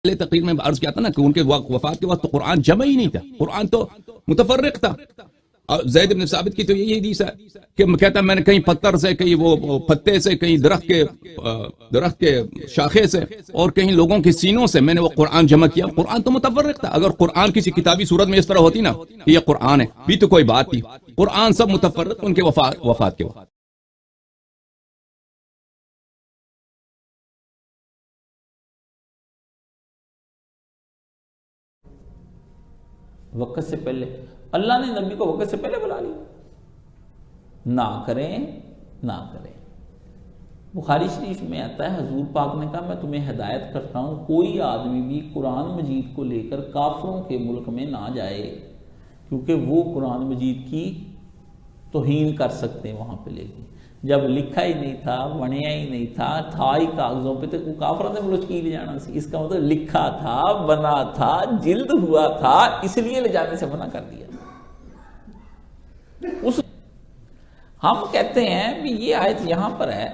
پہلے تقریر میں عرض کیا تھا نا کہ ان کے وفات کے وقت تو قرآن جمع ہی نہیں تھا، قرآن تو متفرق تھا. اور زید بن ثابت کی تو یہی حدیث ہے کہ کہتا ہے میں نے کہیں پتھر سے، کہیں وہ پتے سے، کہیں درخت کے شاخے سے، اور کہیں لوگوں کے سینوں سے میں نے وہ قرآن جمع کیا. قرآن تو متفرق تھا. اگر قرآن کسی کتابی صورت میں اس طرح ہوتی نا کہ یہ قرآن ہے بھی تو کوئی بات تھی. قرآن سب متفرق ان کے وفات کے وقت. وقت سے پہلے اللہ نے نبی کو وقت سے پہلے بلا لیا. نہ کریں نہ کریں. بخاری شریف میں آتا ہے حضور پاک نے کہا میں تمہیں ہدایت کرتا ہوں کوئی آدمی بھی قرآن مجید کو لے کر کافروں کے ملک میں نہ جائے، کیونکہ وہ قرآن مجید کی توہین کر سکتے ہیں وہاں پہ لے کے. جب لکھا ہی نہیں تھا، بنیا ہی نہیں تھا، تھا ہی کاغذوں پہ، تو کافروں نے ملک کی لے جانا سی. اس کا مطلب لکھا تھا، بنا تھا، جلد ہوا تھا، اس لیے لے جانے سے منع کر دیا. ہم کہتے ہیں کہ یہ آیت یہاں پر ہے،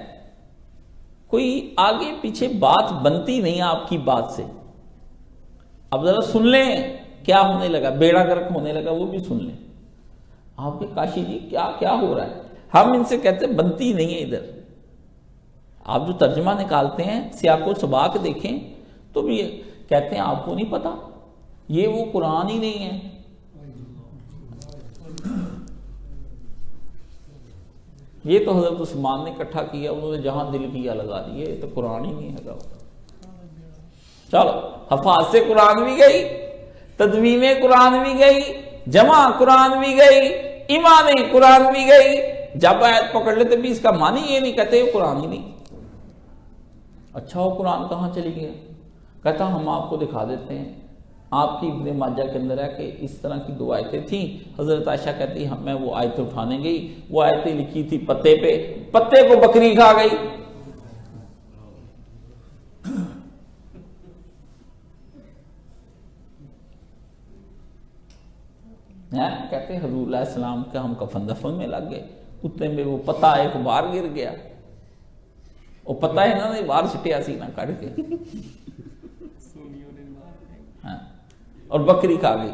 کوئی آگے پیچھے بات بنتی نہیں آپ کی بات سے. اب ذرا سن لیں کیا ہونے لگا، بیڑا گرک ہونے لگا، وہ بھی سن لیں. آپ کے کاشی جی کیا کیا ہو رہا ہے؟ ہم ان سے کہتے ہیں بنتی نہیں ہے ادھر. آپ جو ترجمہ نکالتے ہیں سیاق و سباق دیکھیں تو بھی کہتے ہیں آپ کو نہیں پتا، یہ وہ قرآن ہی نہیں ہے. یہ تو حضرت عثمان نے اکٹھا کیا، انہوں نے جہاں دل کیا لگا دیے، یہ تو قرآن ہی نہیں ہے. چلو حفاظ سے قرآن بھی گئی، تدوین قرآن بھی گئی، جمع قرآن بھی گئی، ایمان قرآن بھی گئی. جب آیت پکڑ لیتے بھی اس کا معنی یہ نہیں کہتے یہ قرآن ہی نہیں. اچھا وہ قرآن کہاں چلی گیا؟ کہتا ہم آپ کو دکھا دیتے ہیں. آپ کی ابن ماجہ کے اندر ہے کہ اس طرح کی 2 آیتیں تھیں. حضرت عائشہ کہتی میں وہ آیتیں اٹھانے گئی، وہ آیتیں لکھی تھی پتے پہ، پتے کو بکری کھا گئی. کہتے حضور علیہ السلام کا ہم کفن دفن میں لگ گئے، اتنے میں وہ پتا ایک بار گر گیا، وہ پتا ہے نا بار سٹیا سی نہ کٹ کے، اور بکری کھا گئی.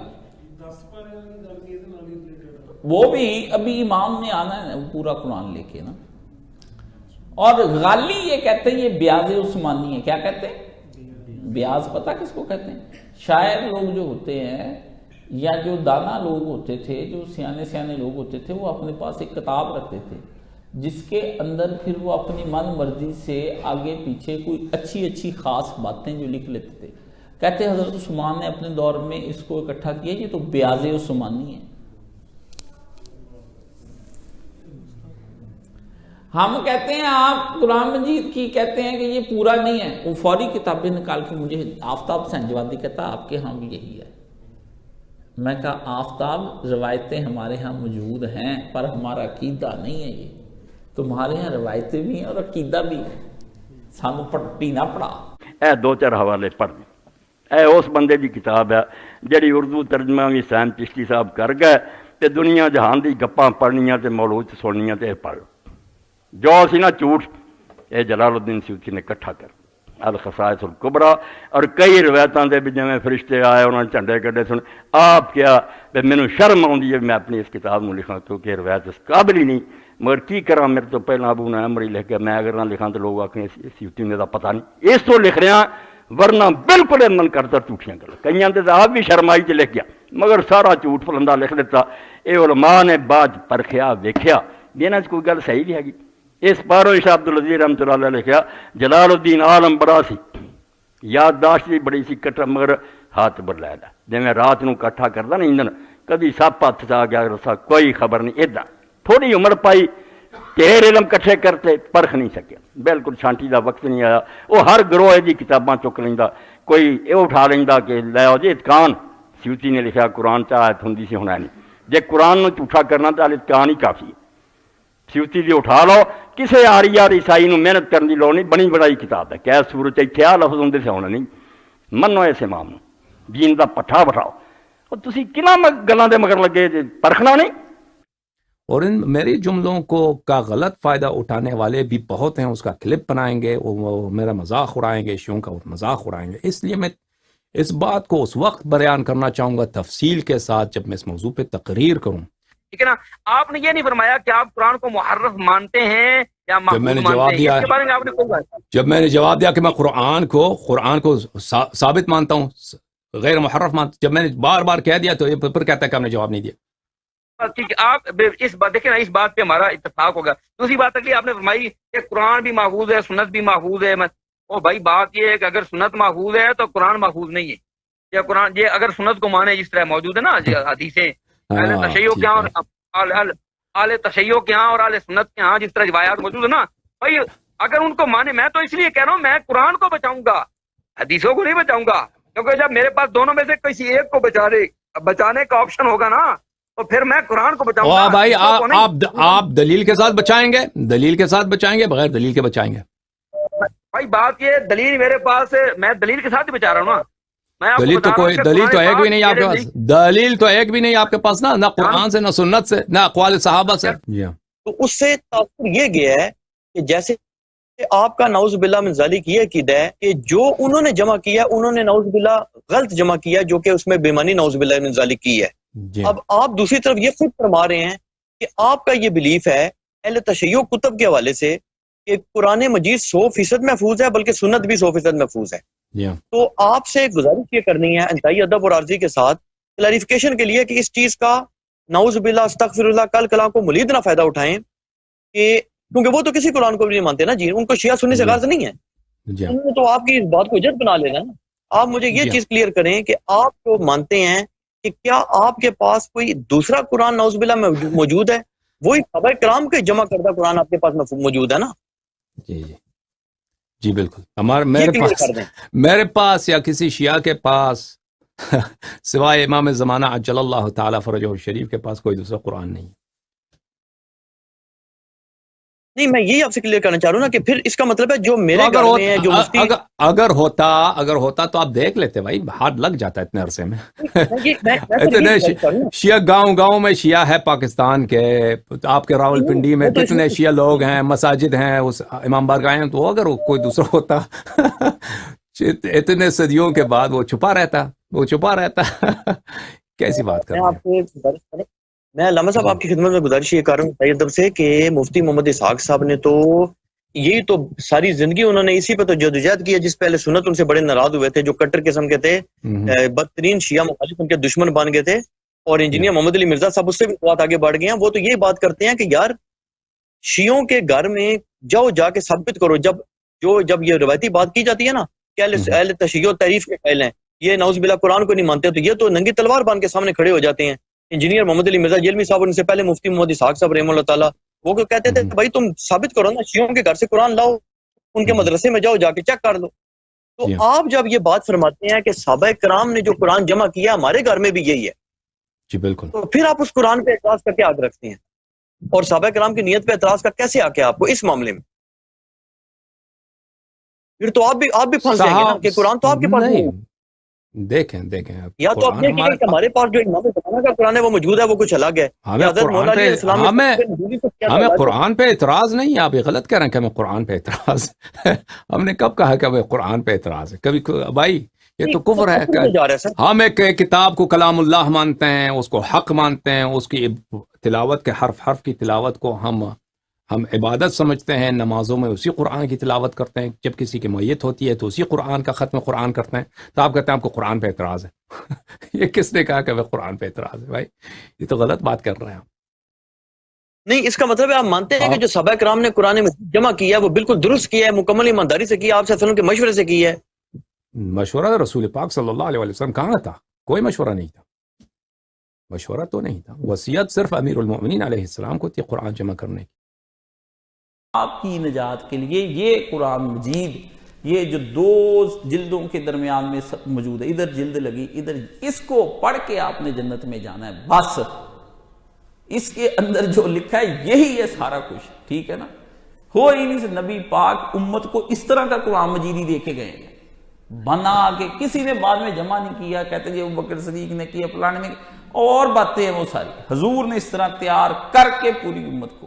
وہ بھی ابھی امام نے آنا ہے پورا قرآن لے کے نا. اور غالی یہ کہتے ہیں یہ بیاض عثمانی ہے. کیا کہتے ہیں؟ بیاض. پتہ کس کو کہتے ہیں؟ شاعر لوگ جو ہوتے ہیں یا جو دانا لوگ ہوتے تھے، جو سیانے لوگ ہوتے تھے، وہ اپنے پاس ایک کتاب رکھتے تھے جس کے اندر پھر وہ اپنی من مرضی سے آگے پیچھے کوئی اچھی خاص باتیں جو لکھ لیتے تھے. کہتے ہیں حضرت عثمان نے اپنے دور میں اس کو اکٹھا کیا، یہ تو بیاض عثمانی ہے. ہم کہتے ہیں آپ قرآن مجید کی کہتے ہیں کہ یہ پورا نہیں ہے. وہ فوری کتابیں نکال کے مجھے آفتاب سنجوادی کہتا آپ کے ہاں بھی یہی ہے. میں کہا آفتاب روایتیں ہمارے ہاں موجود ہیں پر ہمارا عقیدہ نہیں ہے. یہ تمہارے ہاں روایتیں بھی ہیں اور عقیدہ بھی ہے، سانو پڑھی نہ پڑھا. اے 2-4 حوالے پڑھ اے اس بندے دی کتاب ہے جڑی اردو ترجمہ بھی حسین چشتی صاحب کر گئے تے دنیا جہان دی گپاں پڑھنیاں تے مولود سننیاں تے پڑھ جو سی نا جھوٹ. اے جلال الدین سیوطی نے اکٹھا کر الخصائص الکبریٰ اور کئی روایتاں دے بھی جویں فرشتے آئے انہوں نے جھنڈے کڈے سن. آپ کیا مینوں شرم آؤندی ہے میں اپنی اس کتاب نوں لکھاں کیونکہ روایت اس قابل ہی نہیں. مگر کی کراں میرے تو پہلا ابو نے عمری لکھ کے میں اگر نہ لکھاں تو لوگ آکھیں سیوطی نے دا پتہ نہیں اس تو لکھ رہا ورنہ بالکل من کرتا جھوٹیاں گل. کئیاں تے آپ بھی شرمائی تے لکھ گیا مگر سارا جھوٹ پلندہ لکھ دیتا. اے علماء نے بعد پرکھیا ویکھیا انہاں وچ کوئی گل صحیح بھی ہے. اس پاروں شاہ عبدالعزیز رحمۃ اللہ علیہ لکھیا جلال الدین عالم بڑا سی، یادداشت بھی بڑی سی کٹا مگر ہاتھ برلا جی میں رات نو کٹھا کردا نا ایندھن کدی سپ ہاتھ آ گیا رسا کوئی خبر نہیں. ادا تھوڑی عمر پائی ڈھیر علم کٹھے کرتے پرکھ نہیں سکیا. بالکل چھانٹی دا وقت نہیں آیا. وہ ہر گروہ دی کتاباں چک لیندا، کوئی یہ اٹھا لیندا کہ لے آؤ جی اتقان سیوطی نے لکھا قرآن چ آیت ہوندی سی ہونا نہیں. جے قرآن نو جھوٹا کرنا تو اتقان ہی کافی ہے. سیوطی دی اٹھا لو کسے آریہ عیسائی نو محنت کرنے کی لوڑ نہیں. بنی بڑائی کتاب ہے کہ سورج اتنے آ لفظ ہوندے سے ہونا نہیں. منو اس امام نو دین دا پٹھا بٹھاؤ اور تسی کناں گلاں دے مگر لگے پرکھنا نہیں. اور ان میرے جملوں کا غلط فائدہ اٹھانے والے بھی بہت ہیں. اس کا کلپ بنائیں گے، وہ میرا مذاق اڑائیں گے، شیوں کا مذاق اڑائیں گے. اس لیے میں اس بات کو اس وقت بیان کرنا چاہوں گا تفصیل کے ساتھ جب میں اس موضوع پہ تقریر کروں. ٹھیک ہے نا. آپ نے یہ نہیں فرمایا کہ آپ قرآن کو محرف مانتے ہیں یا جب میں نے محفوظ جواب مانتے ہیں. دیا اس کے بارے میں آپ نے کوئی بات جب میں نے جواب دیا کہ میں قرآن کو ثابت مانتا ہوں، غیر محرف مانتا ہوں، جب میں نے بار بار کہہ دیا تو یہ پھر کہتا ہے کہ ہم نے جواب نہیں دیا. ٹھیک ہے. آپ اس بات دیکھیں نا، اس بات پہ ہمارا اتفاق ہوگا. دوسری بات ہے کہ آپ نے فرمائی کہ قرآن بھی محفوظ ہے، سنت بھی محفوظ ہے. او بھائی بات یہ ہے کہ اگر سنت محفوظ ہے تو قرآن محفوظ نہیں ہے. یا قرآن یہ اگر سنت کو مانے جس طرح موجود ہے نا حدیثیں اہل تشیع کے ہاں اور اہل تشیع کے ہاں اور اہل سنت کے ہاں جس طرح روایات موجود ہے نا بھائی، اگر ان کو مانے، میں تو اس لیے کہہ رہا ہوں میں قرآن کو بچاؤں گا، حدیثوں کو نہیں بچاؤں گا. کیونکہ جب میرے پاس دونوں میں سے کسی ایک کو بچانے کا آپشن ہوگا نا تو پھر میں قرآن کو بچاؤں گا. بھائی آپ دلیل کے ساتھ بچائیں گے، دلیل کے ساتھ بچائیں گے، بغیر دلیل کے بچائیں گے؟ بھائی بات یہ دلیل میرے پاس ہے، میں دلیل کے ساتھ ہی بچا رہا ہوں نا. دلیل تو کوئی دلیل تو ایک بھی نہیں آپ کے پاس، دلیل تو ایک بھی نہیں آپ کے پاس نا، نہ قرآن سے، نہ سنت سے، نہ اقوال صحابہ سے. جی ہاں. تو اس سے تاثر یہ گیا ہے کہ جیسے آپ کا نعوذ باللہ من ذالک یہ عقیدہ ہے کہ جو انہوں نے جمع کیا انہوں نے نعوذ باللہ غلط جمع کیا، جو کہ اس میں بے معنی نعوذ باللہ من ذالک کی ہے. اب آپ دوسری طرف یہ خود فرما رہے ہیں کہ آپ کا یہ بلیف ہے اہل تشیع کتب کے حوالے سے کہ قرآن مجید 100% محفوظ ہے، بلکہ سنت بھی 100% محفوظ ہے. تو آپ سے گزارش یہ کرنی ہے انتہائی ادب اور عرضی کے ساتھ کلیریفیکیشن کے لیے کہ اس چیز کا نعوذ باللہ استغفر اللہ کل کلام کو ملید نہ فائدہ اٹھائیں، کہ کیونکہ وہ تو کسی قرآن کو بھی نہیں مانتے نا جی، ان کو شیعہ سنی سے غرض نہیں ہے. تو آپ کی اس بات کو اجت بنا لینا نا. آپ مجھے یہ چیز کلیئر کریں کہ آپ جو مانتے ہیں کہ کیا آپ کے پاس کوئی دوسرا قرآن نعوذ باللہ موجود ہے؟ وہی صحابہ کرام کے جمع کردہ قرآن آپ کے پاس موجود ہے نا؟ جی جی جی بالکل. میرے پاس یا کسی شیعہ کے پاس سوائے امام زمانہ عجل اللہ تعالیٰ فرجہ الشریف کے پاس کوئی دوسرا قرآن نہیں. نہیں، میں یہی آپ سے کلیئر کرنا چاہ رہا ہوں نا کہ پھر اس کا مطلب ہے جو میرے گھر میں ہے جو مفتی اگر ہوتا تو آپ دیکھ لیتے بھائی، ہاتھ لگ جاتا ہے اتنے عرصے میں. شیعہ گاؤں میں شیعہ ہے پاکستان کے، آپ کے راول پنڈی میں کتنے شیعہ لوگ ہیں، مساجد ہیں، اس امام بارگاہیں ہیں. تو اگر کوئی دوسرا ہوتا اتنے صدیوں کے بعد وہ چھپا رہتا کیسی بات کر رہے ہیں. میں علامہ صاحب آپ کی خدمت میں گزارش یہ کر رہا ہوں سید ادب سے کہ مفتی محمد اسحاق صاحب نے تو یہی تو ساری زندگی انہوں نے اسی پہ تو جدوجہد کی ہے جس پہلے سنت ان سے بڑے ناراض ہوئے تھے، جو کٹر قسم کے تھے، بدترین شیعہ مخالف ان کے دشمن بن گئے تھے. اور انجینئر محمد علی مرزا صاحب اس سے بھی بات آگے بڑھ گئے ہیں. وہ تو یہ بات کرتے ہیں کہ یار شیعوں کے گھر میں جاؤ، جا کے ثابت کرو. جب یہ روایتی بات کی جاتی ہے نا کہ اہل تشیع تعریف کے قائل ہیں، یہ نعوذ باللہ قرآن کو نہیں مانتے، تو یہ تو ننگی تلوار بان کے سامنے کھڑے ہو جاتے ہیں. انجینئر محمد علی مرزا جیلمی صاحب ان سے پہلے مفتی محمد اسحاق صاحب رحمہ اللہ تعالیٰ وہ کہتے تھے بھائی تم ثابت کرو نا، شیعوں کے گھر سے قرآن لاؤ، ان کے مدرسے میں جاؤ، جا کے چیک کر لو. تو آپ جب یہ بات فرماتے ہیں کہ صحابہ کرام نے جو قرآن جمع کیا ہمارے گھر میں بھی یہی ہے، جی بالکل، تو پھر آپ اس قرآن پہ اعتراض کر کے آگ رکھتے ہیں، اور صحابہ کرام کی نیت پہ اعتراض کا کیسے آ کے آپ کو اس معاملے میں پھر تو آپ بھی پھنس جائیں گے نا کہ قرآن تو آپ کے پاس نہیں. دیکھیں یا تو اپنے کہ ہمارے پاس جو امام زمانہ کا قرآن ہے وہ موجود ہے، وہ کچھ الگ ہے. ہمیں قرآن پہ اعتراض نہیں ہے. آپ یہ غلط کہہ رہے ہیں کہ ہمیں قرآن پہ اعتراض ہم نے کب کہا کہ ہمیں قرآن پہ اعتراض ہے؟ کبھی بھائی یہ تو کفر ہے. ہم ایک کتاب کو کلام اللہ مانتے ہیں، اس کو حق مانتے ہیں، اس کی تلاوت کے حرف کی تلاوت کو ہم عبادت سمجھتے ہیں. نمازوں میں اسی قرآن کی تلاوت کرتے ہیں. جب کسی کی میت ہوتی ہے تو اسی قرآن کا ختم قرآن کرتے ہیں. تو آپ کہتے ہیں آپ کو قرآن پہ اعتراض ہے. یہ کس نے کہا کہ وہ قرآن پہ اعتراض ہے؟ بھائی یہ تو غلط بات کر رہے ہیں. نہیں، اس کا مطلب ہے آپ مانتے ہیں کہ جو صحابہ کرام نے قرآن میں جمع کیا ہے وہ بالکل درست کیا ہے، مکمل ایمانداری سے کیا، آپ صلی اللہ علیہ وسلم کے مشورے سے کی ہے. مشورہ رسول پاک صلی اللہ علیہ وسلم کہاں تھا؟ کوئی مشورہ نہیں تھا. مشورہ تو نہیں تھا. وصیت صرف امیر المؤمنین علیہ السلام کو تھی قرآن جمع کرنے کی. آپ کی نجات کے لیے یہ قرآن مجید، یہ جو 2 جلدوں کے درمیان میں موجود ہے، ادھر جلد لگی ادھر، اس کو پڑھ کے آپ نے جنت میں جانا ہے. بس اس کے اندر جو لکھا ہے یہی ہے سارا کچھ. ٹھیک ہے نا؟ ہو ہی نہیں سے نبی پاک امت کو اس طرح کا قرآن مجید ہی دے کے گئے ہیں، بنا کے. کسی نے بعد میں جمع نہیں کیا، کہتے جی ابوبکر صدیق نے کیا، فلانے نے، اور باتیں ہیں وہ ساری. حضور نے اس طرح تیار کر کے پوری امت کو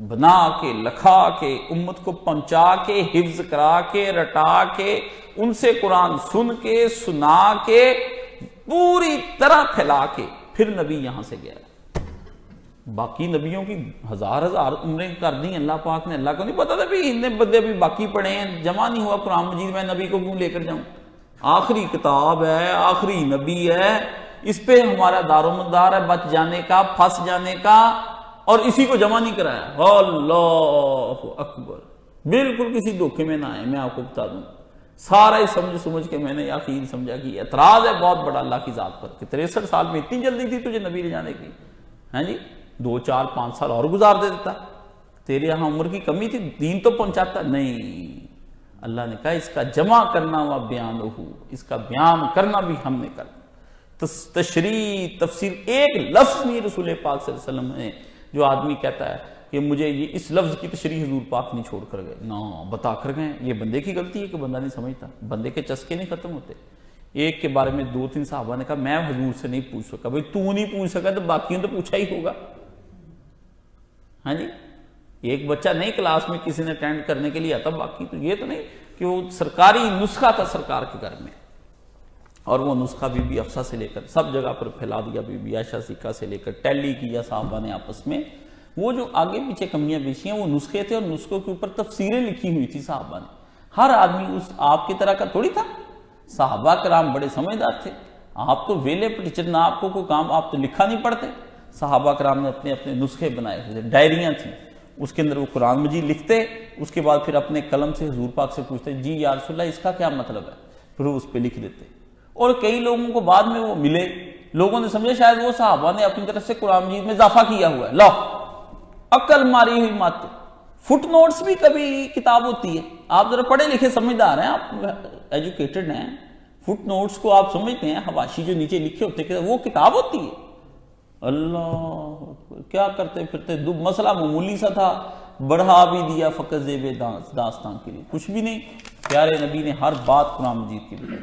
بنا کے، لکھا کے، امت کو پہنچا کے، حفظ کرا کے، رٹا کے، ان سے قرآن سن کے، سنا کے، پوری طرح پھیلا کے پھر نبی یہاں سے گیا۔ باقی نبیوں کی ہزار ہزار عمریں کر دی اللہ پاک نے، اللہ کو نہیں پتا تھا بھی اتنے بندے بھی باقی پڑے ہیں، جمع نہیں ہوا قرآن مجید، میں نبی کو کیوں لے کر جاؤں؟ آخری کتاب ہے، آخری نبی ہے، اس پہ ہمارا دار و مدار ہے بچ جانے کا، پھنس جانے کا، اور اسی کو جمع نہیں کرایا۔ اللہ اکبر، بالکل کسی دھوکے میں نہ آئے، میں آپ کو بتا دوں، سارا ہی سمجھ کے میں نے یقین سمجھا کہ اعتراض ہے بہت بڑا اللہ کی ذات پر کہ 63 سال میں اتنی جلدی تھی تجھے نبی لے جانے کی، ہیں جی 2 4 5 سال اور گزار دے دیتا، تیرے یہاں عمر کی کمی تھی، دین تو پہنچاتا نہیں۔ اللہ نے کہا اس کا جمع کرنا و بیان ہو، اس کا بیان کرنا بھی ہم نے کرنا۔ تشریح تفسیر ایک لفظ نہیں رسول پاک صلی اللہ علیہ وسلم نے، جو آدمی کہتا ہے کہ مجھے یہ اس لفظ کی تشریح حضور پاک نہیں چھوڑ کر گئے، نہ بتا کر گئے، یہ بندے کی غلطی ہے کہ بندہ نہیں سمجھتا، بندے کے چسکے نہیں ختم ہوتے۔ ایک کے بارے میں 2 3 صحابہ نے کہا میں حضور سے نہیں پوچھ سکا، بھئی تو نہیں پوچھ سکا تو باقیوں تو پوچھا ہی ہوگا، ہاں جی۔ ایک بچہ نئی کلاس میں کسی نے اٹینڈ کرنے کے لیے آتا، باقی تو یہ تو نہیں کہ وہ سرکاری نسخہ تھا سرکار کے گھر میں، اور وہ نسخہ بی بی حفصہ سے لے کر سب جگہ پر پھیلا دیا، بی بی عائشہ صدیقہ سے لے کر ٹیلی کیا صحابہ نے آپس میں۔ وہ جو آگے پیچھے کمیاں بیچی ہیں وہ نسخے تھے، اور نسخوں کے اوپر تفسیریں لکھی ہوئی تھی صحابہ نے۔ ہر آدمی اس آپ کی طرح کا تھوڑی تھا، صحابہ کرام بڑے سمجھدار تھے، آپ تو ویلے ٹیچر نہ، آپ کو کوئی کام، آپ تو لکھا نہیں پڑھتے۔ صحابہ کرام نے اپنے اپنے نسخے بنائے ہوئے، ڈائریاں تھیں، اس کے اندر وہ قرآن مجید لکھتے، اس کے بعد پھر اپنے قلم سے حضور پاک سے پوچھتے جی یا رسول اللہ اس کا کیا مطلب ہے، پھر وہ اس پہ لکھ دیتے۔ اور کئی لوگوں کو بعد میں وہ ملے، لوگوں نے سمجھے شاید وہ صحابہ نے اپنی طرف سے قرآن مجید میں اضافہ کیا ہوا ہے، لو عقل ماری ہوئی مت۔ فٹ نوٹس بھی کبھی کتاب ہوتی ہے، آپ ذرا پڑھے لکھے سمجھدار ہیں، آپ ایجوکیٹڈ ہیں، فٹ نوٹس کو آپ سمجھتے ہیں، حواشی جو نیچے لکھے ہوتے ہیں وہ کتاب ہوتی ہے۔ اللہ کیا کرتے پھرتے، مسئلہ معمولی سا تھا، بڑھا بھی دیا فقط زیب داستان کے لیے، کچھ بھی نہیں، پیارے نبی نے ہر بات قرآن مجید کے لیے۔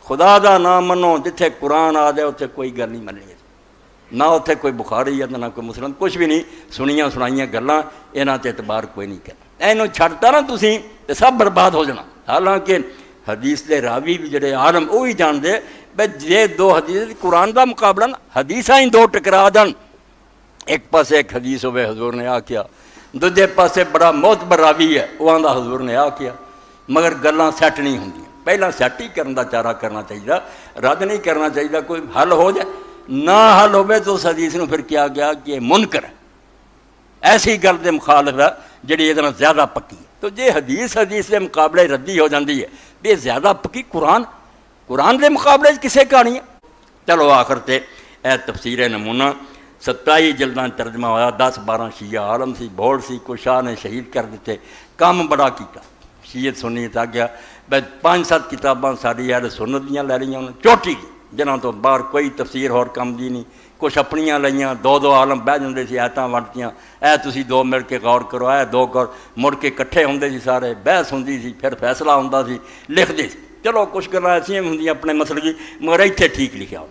خدا دا نام منو، جتھے قرآن آ جائے اتنے کوئی گل نہیں مننی، نہ اتنے کوئی بخاری ہے نہ کوئی مسلم، کچھ بھی نہیں، سنیاں سنائیاں گلاں یہاں تے اعتبار کوئی نہیں کرنا، اینو چھڑتا نا تسی تے سب برباد ہو جانا۔ حالانکہ حدیث دے راوی بھی جڑے عالم وہی جان دے بے جے 2 حدیث قرآن دا مقابلہ نا، حدیثاں ہی 2 ٹکرا جان، ایک پاسے ایک حدیث ہوئے حضور نے آ کیا، دوجے پاسے بڑا معتبر راوی ہے وہ آندا حضور نے آ کیا، مگر گلاں سیٹ نہیں ہوندی۔ پہلا سیٹ ہی کرنے کا چارہ کرنا چاہیے، رد نہیں کرنا چاہیے، کوئی حل ہو جائے، نہ حل ہوئے تو اس حدیث نے پھر کیا گیا کہ یہ منکر ہے، ایسی گل دے مخالف ہے جڑی یہ زیادہ پکی ہے۔ تو جے حدیث کے مقابلے ردی ہو جاتی ہے، بے زیادہ پکی قرآن دے مقابلے کسے کہانی ہے۔ چلو آخر تے اے تفسیر نمونہ 27 جلداں ترجمہ ہوا، 10 12 شیعہ عالم سی، بھوڑ سی، کوئی شاہ نے شہید کر دیتے، کام بڑا کیتا، شیعت سنی تھا گیا، 5 7 کتاباں ساری اہل سنت دیاں لے لئیاں چوٹی جنہاں تو باہر کوئی تفسیر اور کم دی نہیں، کچھ اپنیاں لئیاں، 2 عالم بہ جاندے سی، آیتاں ونڈتیاں، اے تسی 2 مل کے غور کرو، اے 2 غور، مڑ کے کٹھے ہوندے سی سارے، بحث ہوندی سی، پھر فیصلہ ہوندا سی، لکھ دے سی۔ چلو کچھ گلاں ایسیاں ہوندیاں اپنے مسئلے کی، مگر ایتھے ٹھیک لکھا ہو۔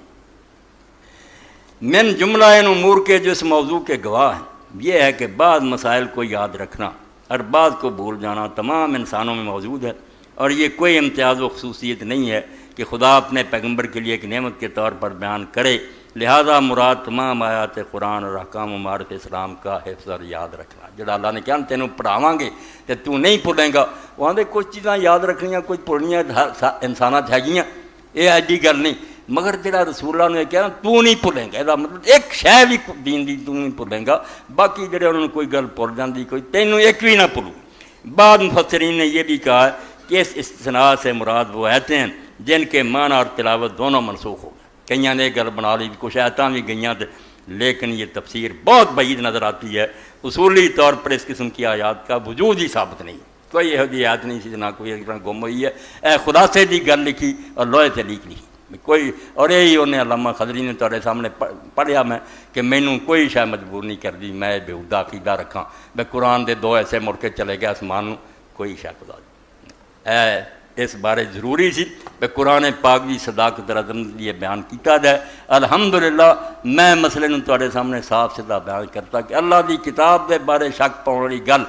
من جملہ ان امور کے جو اس موضوع کے گواہ ہیں یہ ہے کہ بعض مسائل کو یاد رکھنا اور بعض کو بھول جانا تمام انسانوں میں موجود ہے، اور یہ کوئی امتیاز و خصوصیت نہیں ہے کہ خدا اپنے پیغمبر کے لیے ایک نعمت کے طور پر بیان کرے، لہذا مراد تمام آیات قرآن اور احکام و معارف اسلام کا حفظ اور یاد رکھنا۔ جڑا اللہ نے کہا تینوں پڑھاواں گے تو تو نہیں بھولیں گا، وہاں دے کچھ چیزاں یاد رکھنیاں کچھ بھولنیاں انسانات ہے گیاں، یہ ایڈی گل نہیں۔ مگر جڑا رسول اللہ نے کہا تو نہیں بھولیں گا، یہ مطلب ایک شے بھی دین دی تو نہیں بھولیں گا، باقی جڑے انہوں نے کوئی گل بھول جاندی کوئی تینوں ایک بھی نہ بھولو۔ بعد مفسرین نے یہ بھی کہا کہ اس استثناء سے مراد وہ آیتیں ہیں جن کے معنی اور تلاوت دونوں منسوخ ہو گئے۔ کئیاں نے گل بنا لی کچھ آیتاں بھی گئیاں تھے، لیکن یہ تفسیر بہت بعید نظر آتی ہے، اصولی طور پر اس قسم کی آیات کا وجود ہی ثابت نہیں، کوئی یہ آیت نہیں سی نہ کوئی ایک طرح گم ہوئی ہے، اے خلاصے دی گل لکھی اور لوہے تے لیک لکھی کوئی، اور یہی انہیں علامہ خضری نے تھوڑے سامنے پڑھیا میں کہ مینوں کوئی شے مجبور نہیں کر دی میں بےہودہ عقیدہ رکھاں، میں قرآن دے 2 ایسے مڑ کے چلے گیا آسمان کوئی شے خدا دی۔ اس بارے ضروری سی کہ قرآن پاک دی صداقت عظمت یہ بیان کیتا جائے۔ الحمدللہ میں مسئلے نوں تواڈے سامنے صاف سیدھا بیان کرتا کہ اللہ دی کتاب دے بارے شک پاؤن والی گل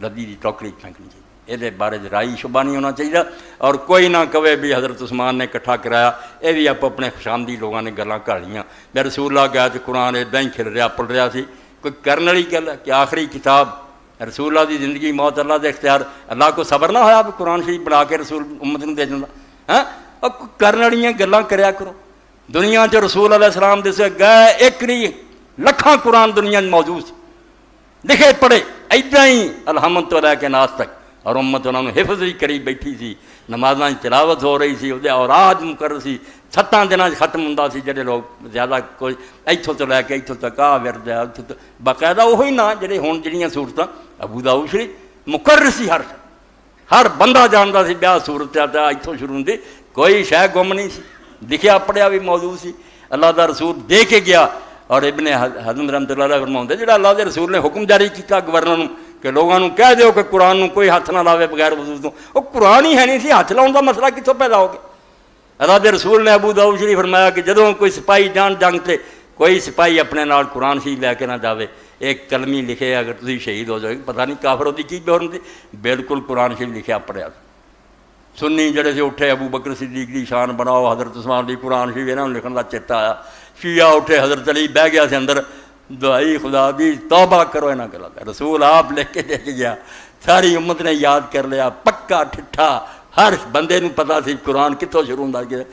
ردی دی ٹوکری پھینکنی چاہیے، یہ بارے رائی شبہ نہیں ہونا چاہیے، اور کوئی نہ کہے بھی حضرت عثمان نے اکٹھا کرایا، یہ بھی آپ اپنے خشامدی لوگوں نے گلاں کھالیاں میں رسول اللہ گیا تو قرآن ادا ہی کھل رہا پڑھ رہا سی، کوئی کرنے والی گل ہے کہ آخری کتاب رسول اللہ دی زندگی موت اللہ دے اختیار، اللہ کو صبر نہ ہویا بھی قرآن شریف بنا کے رسول امت نوں دے دیندا، ہاں اور کرنے والیاں گلاں کریا کرو۔ دنیا چ رسول علیہ السلام دے سے گئے ایک نہیں لکھاں قرآن دنیا موجود سی، لکھے پڑھے ایداں ہی الحمد تو لے کے ناس تک، اور امت انہوں نے حفظ بھی کری بیٹھی سی، نمازاں تلاوت ہو رہی سی، وہ اوراد مقرر سی، 7 دنوں ختم ہوندا سی، جڑے لوگ زیادہ کوئی ایتھوں تو لے کے ایتھوں تک ورد ہے باقاعدہ وہی نہ جڑے ہن جڑیاں صورتاں ابو داؤد شریف مقرر سی، ہر بندہ جاندا سی بیاہ صورت آتا ایتھوں شروع ہوندی، کوئی شے گم نہیں سی، لکھیا پڑھیا بھی موجود سی، اللہ دا رسول دے کے گیا۔ اور ابن حزم رحمۃ اللہ علیہ فرماؤندے جڑا اللہ دے رسول نے حکم جاری کیتا گورنر نوں کہ لوگوں کہہ دیو کہ قرآن نوں کوئی ہاتھ نہ لاوے بغیر وضو تو، وہ قرآن ہی ہے نہیں سی، ہاتھ لاؤن دا مسئلہ کتوں پیدا ہو گیا؟ اللہ دے رسول نے ابو داؤد شریف فرمایا کہ جدوں کوئی سپاہی جان جنگ تے کوئی سپاہی اپنے نال قرآن شریف لے کے نہ جاوے، ایک کلمی لکھے اگر تسی شہید ہو جاؤ پتہ نہیں کافر ہوتی کی بہن تھی، بالکل قرآن شریف لکھیا پڑھیا۔ سنی جڑے سے اٹھے ابو بکر صدیق دی شان بناؤ، حضرت عثمان دی قرآن شریف انہاں لکھن دا چیتا آیا، شیعہ اٹھے حضرت علی بہ گیا سے اندر، دعائی خدا دی توبہ کرو انہاں گلا دا، رسول آپ لکھ کے دے کے گیا، ساری امت نے یاد کر لیا، پکا ٹھٹھا ہر بندے نوں پتہ سی قرآن کتوں شروع ہوندا ہے۔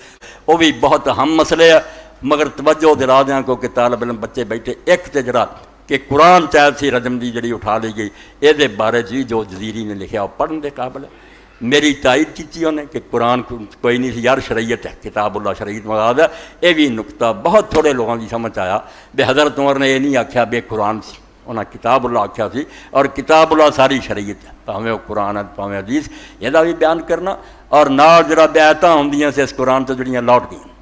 وہ بھی بہت اہم مسئلے ہے، مگر توجہ دلا دیاں کو کہ طالب علم بچے بیٹھے ایک تے جڑا کہ قرآن چاہت سی رجم دی جڑی اٹھا لی گئی، یہ دے بارے جی جو جزیری نے لکھیا وہ پڑھن دے قابل ہے۔ میری تائید کی انہیں کہ قرآن کوئی نہیں سی یار شریعت ہے، کتاب اللہ شریعت مراد ہے، یہ بھی نقطہ بہت تھوڑے لوگوں کی سمجھ آیا بے حضرت عمر نے یہ نہیں آکھیا بے قرآن سی، انہاں کتاب اللہ آکھیا سی، اور کتاب اللہ ساری شریعت ہے، پاویں وہ قرآن ہے پاویں حدیث، یہ بھی بیان کرنا، اور نال جڑا بیعتاں ہوندیاں سے اس قرآن تو جڑیاں لوٹ گئیں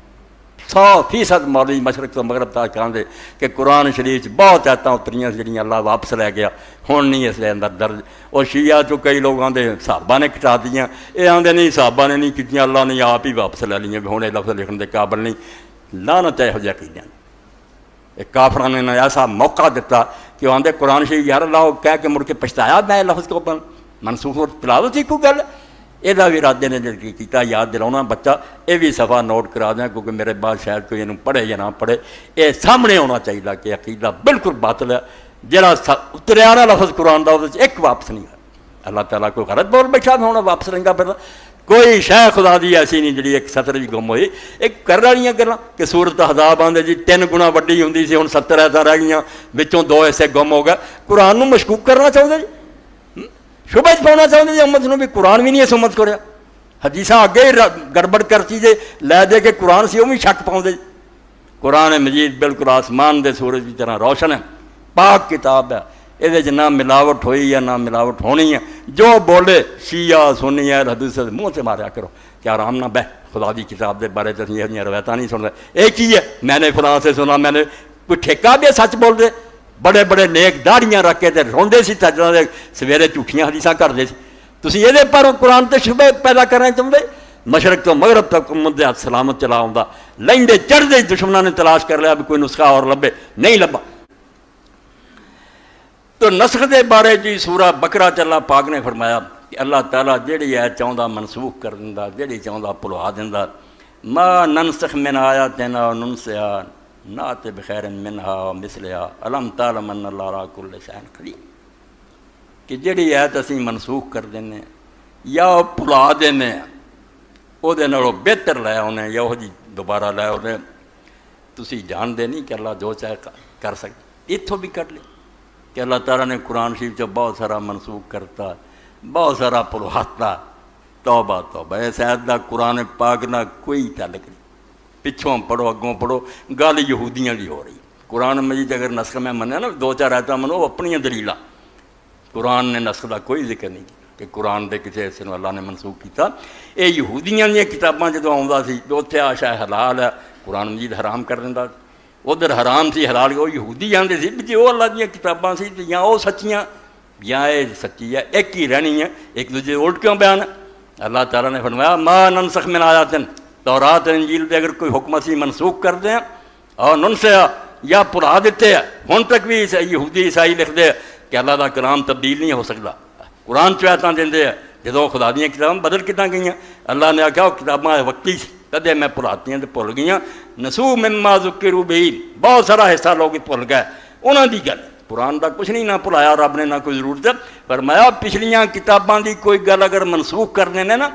100% مولوی مشرق تو مغرب تک کہندے کہ قرآن شریف بہت آیتاں اتریاں جڑیاں اللہ واپس لے گیا، ہن نہیں اس دے اندر درج۔ اور شیعہ جو کئی لوگ آندے صحابہ نے کٹا دیاں، یہ آندے نہیں صحابہ نے نہیں کیتیاں، اللہ نے آپ ہی واپس لے لیاں، ہن یہ لفظ لکھن دے قابل نہیں، لعنت ہے یہو جہے عقیدیاں۔ ایک کافراں نے ایسا موقع دیتا کہ وہ آندے قرآن شریف یار اللہ کہہ کے مڑ کے پچھتایا میں لفظ کو منسوخ اور تلاوت ہی کوئی گل، یہ بھی ارادے نے کیتا یاد دلاؤنا بچہ، یہ بھی صفحہ نوٹ کرا دیں کیونکہ میرے بعد شاید کوئی انہوں پڑھے یا نہ پڑھے، یہ سامنے ہونا چاہیے کہ عقیدہ بالکل باطل ہے، جڑا اتریا نا لفظ قرآن دا ایک واپس نہیں ہے، اللہ تعالیٰ کوئی غلط بول بیٹھا ہونا واپس رنگا پھر کوئی شے خدا دی ایسی نہیں جڑی ایک سطر بھی گم ہوئی۔ ایک کر والیاں گلاں کہ سورت احزاب آندے جی 3 گنا وڈی ہوندی سی، ہن 70 ایسا رہ گئیاں، وچوں 2 ایسے گم ہو گئے، قرآن نوں مشکوک کرنا چاہتے جی، شبہ پاؤنا چاہتے جی امت نوں بھی قرآن بھی نہیں اس امت کو رہا، حدیثاں اگے گڑبڑ کرتی جے لے دے کے قرآن سی وہ بھی شک پاؤں جی۔ قرآن مجید بالکل آسمان دے سورج کی طرح روشن ہے، پاک کتاب ہے، یہ نہ ملاوٹ ہوئی یا نہ ملاوٹ ہونی ہے، جو بولے شیعہ سنی ہے حدیث منہ سے ماریا کرو کہ آرام نہ بہ، خدا دی کتاب دے بارے تو یہ روایتاں نہیں سن رہے، ایک ہی ہے میں نے فلاں سے سنا، میں نے کوئی ٹھیکہ بھی سچ بول دے، بڑے بڑے نیک داڑیاں رکھ کے روندے سی تجربہ دے سویرے جھوٹیاں حدیثاں کرتے سی، تسی یہ پر قرآن تے شبہ پیدا کرنا چاہتے، مشرق تو مغرب تک امت دے ہاتھ سلامت چلا ہوندا، لینڈے چڑھدے دشمنوں نے تلاش کر لیا بھی کوئی نسخہ اور لبے، نہیں لبا۔ تو نسخ دے بارے جی سورہ بقرہ اللہ پاک نے فرمایا کہ اللہ تعالیٰ جیڑی ہے چاہتا منسوخ کر دیندا، جیڑی چاہتا بھلا دیندا، ما ننسخ من آیاتنا ننسیھا نأتی بخیر منہا مثلہا الم تعلم ان اللہ علی کل شیء قدیر، کہ جیڑی آیت اسی منسوخ کر دینے یا بھلا دینے وہ بہتر لے انہیں یا وہ جی دوبارہ لے انہیں تسی جانتے نہیں کہ اللہ جو چاہے کر سکتے اتوں بھی کر لے کہ اللہ تعالیٰ نے قرآن شریف جو بہت سارا منسوخ کرتا بہت سارا پلواتا توبہ توبہ اس آیت دا قرآن پاک نہ کوئی تعلق نہیں پچھوں پڑھو اگوں پڑھو گل یہودیاں دی ہو رہی قرآن مجید اگر نسخ میں منیا نا 2-4 آیتاں منو وہ اپنی دلیل قرآن نے نسخ کا کوئی ذکر نہیں کیا کہ قرآن دے کسی حصے اللہ نے منسوخ کیتا یہ یہودیاں دیا کتاباں جدو آਉਂਦਾ سی اتنے آشا حلال ہے قرآن مجید حرام کر دیندا ادھر حرام سی حلال وہ یہودی جانتے سی جی وہ اللہ دیا کتاباں سی یا وہ سچیاں یا یہ سچی ہے ایک ہی رہنی ہے ایک دوسرے الٹ کیوں بیان ہے اللہ تعالیٰ نے فرمایا ما ننسخ من آیات تورات انجیل پہ اگر کوئی حکم اسی منسوخ کر دیں اور ننسیا یا بھلا دیتے ہیں ہن تک بھی یہودی عیسائی لکھتے ہیں کہ اللہ کا کلام تبدیل نہیں ہو سکتا قرآن چیتاں دے جدو خدا دیا کتاباں بدل کتنا گئی اللہ نے آخیا وہ کتاباں وقتی سی کدے میں بھلاتی تو بھول گئی نسو مما ذکروا بہ بہت سارا حصہ لوگ بھول گئے انہوں کی گل قرآن کا کچھ نہیں نہ بھلایا رب نے نہ کوئی ضرورت ہے فرمایا پچھلیاں کتاباں دی کوئی گل اگر منسوخ کرنے نے نا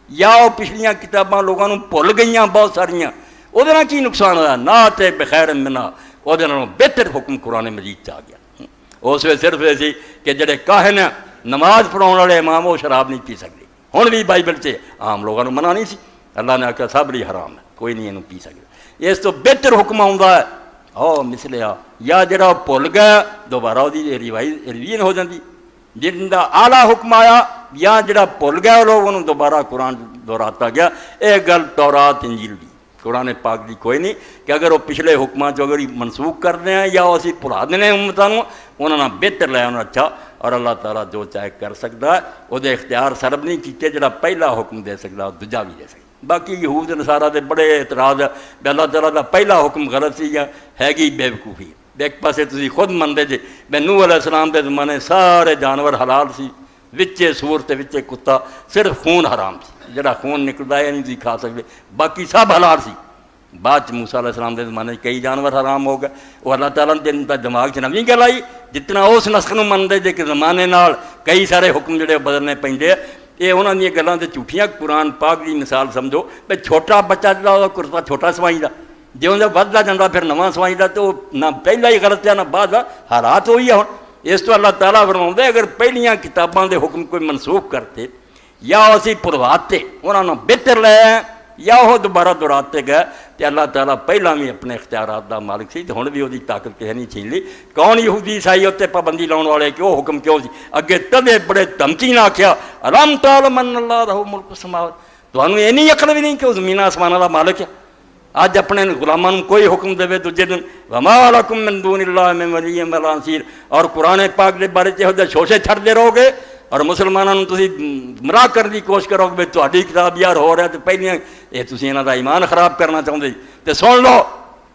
یا وہ پچھلیاں کتاباں لوگوں بھول گئی بہت ساریاں وہ کی نقصان ہوا نہ تے بخیر منا وہ بہتر حکم قرآن مجید چ آ گیا اس وقت صرف یہ سی کہ جڑے کاہن نماز پڑھاؤ والے امام وہ شراب نہیں پی سکتے ہن بھی بائبل سے عام لوگوں کو منع نہیں سی اللہ نے آخیا سب لی حرام ہے کوئی نہیں یہ پی سکتا اس تو بہتر حکم آتا ہے او مسلیا یا جڑا بھول گیا دوبارہ وہ ریویژن ہو جاتی جن کا آلہ حکم آیا یا جڑا بھول گیا لوگ انہوں دوبارہ قرآن دہراتا گیا یہ گل تورات انجیل دی قرآن پاک دی کوئی نہیں کہ اگر وہ پچھلے حکمان چ اگر منسوخ کرتے ہیں یا وہ اسی بھلا دینے امتوں انہوں نے بہتر لیا انہوں اچھا اور اللہ تعالیٰ جو چاہے کر سکتا ہے وہ اختیار سرب نہیں کیتے جڑا پہلا حکم دے سکتا وہ دوجا بھی دے سکتا باقی یہود نصارہ دے بڑے اعتراض ہے کہ اللہ تعالیٰ دا پہلا حکم غلط سی یا ہے گی بے وقوفی ایک پاسے تسی خود منتے جے بے نوح علیہ السلام دے زمانے سارے جانور حلال سی وچے سور تے وچے کتا صرف خون حرام سی جڑا خون نکلتا ہے نہیں تھی کھا سکتے باقی سب حلال سی بعد موسیٰ علیہ السلام دے زمانے کئی جانور حرام ہو گئے وہ اللہ تعالیٰ نے دماغ چ نویں گل آئی جتنا اس نسخ نو منتے جے کہ زمانے نال کئی سارے حکم جڑے بدلنے پیندے یہ انہوں نے گلاں تے جھوٹیاں قرآن پاک دی مثال سمجھو بھائی چھوٹا بچہ جڑا وہ کرتا چھوٹا سوائی دا جے اوندا وددا جاندا پھر نواں سوائی دا تو نہ پہلا ہی غلط ہے نہ بعد حالات ہوئی ہے ہن اس تو اللہ تعالیٰ فرماوندا اگر پہلیاں کتاباں دے حکم کوئی منسوخ کرتے یا اسی پرواتے انہوں نے بہتر لے یا وہ دوبارہ دہراتے گئے تو اللہ تعالیٰ پہلا بھی اپنے اختیارات دا مالک سی تو ہن بھی وہ طاقت کسی نہیں چھین لی کون یہودی عیسائی اتنے پابندی لاؤن والے کہ وہ حکم کیوں سی اگے تدے بڑے دھمکی نہ آخیا الم تعلم ان اللہ لہ ملک السماوات تمہیں یہ نہیں عقل بھی نہیں کہ وہ زمین آسمان کا مالک ہے اج اپنے غلاموں کوئی حکم دے دوجے دن وما لکم من دون اللہ من ولی ولا نصیر اور قرآن پاک کے بارے چ شوشے چھڑتے رہو گے اور مسلمانوں تسی گمراہ کرنے کی کوشش کرو کہ تہاڈی کتاب یار ہو رہا تو پہلیاں یہ تسی انہاں دا ایمان خراب کرنا چاہتے تو سن لو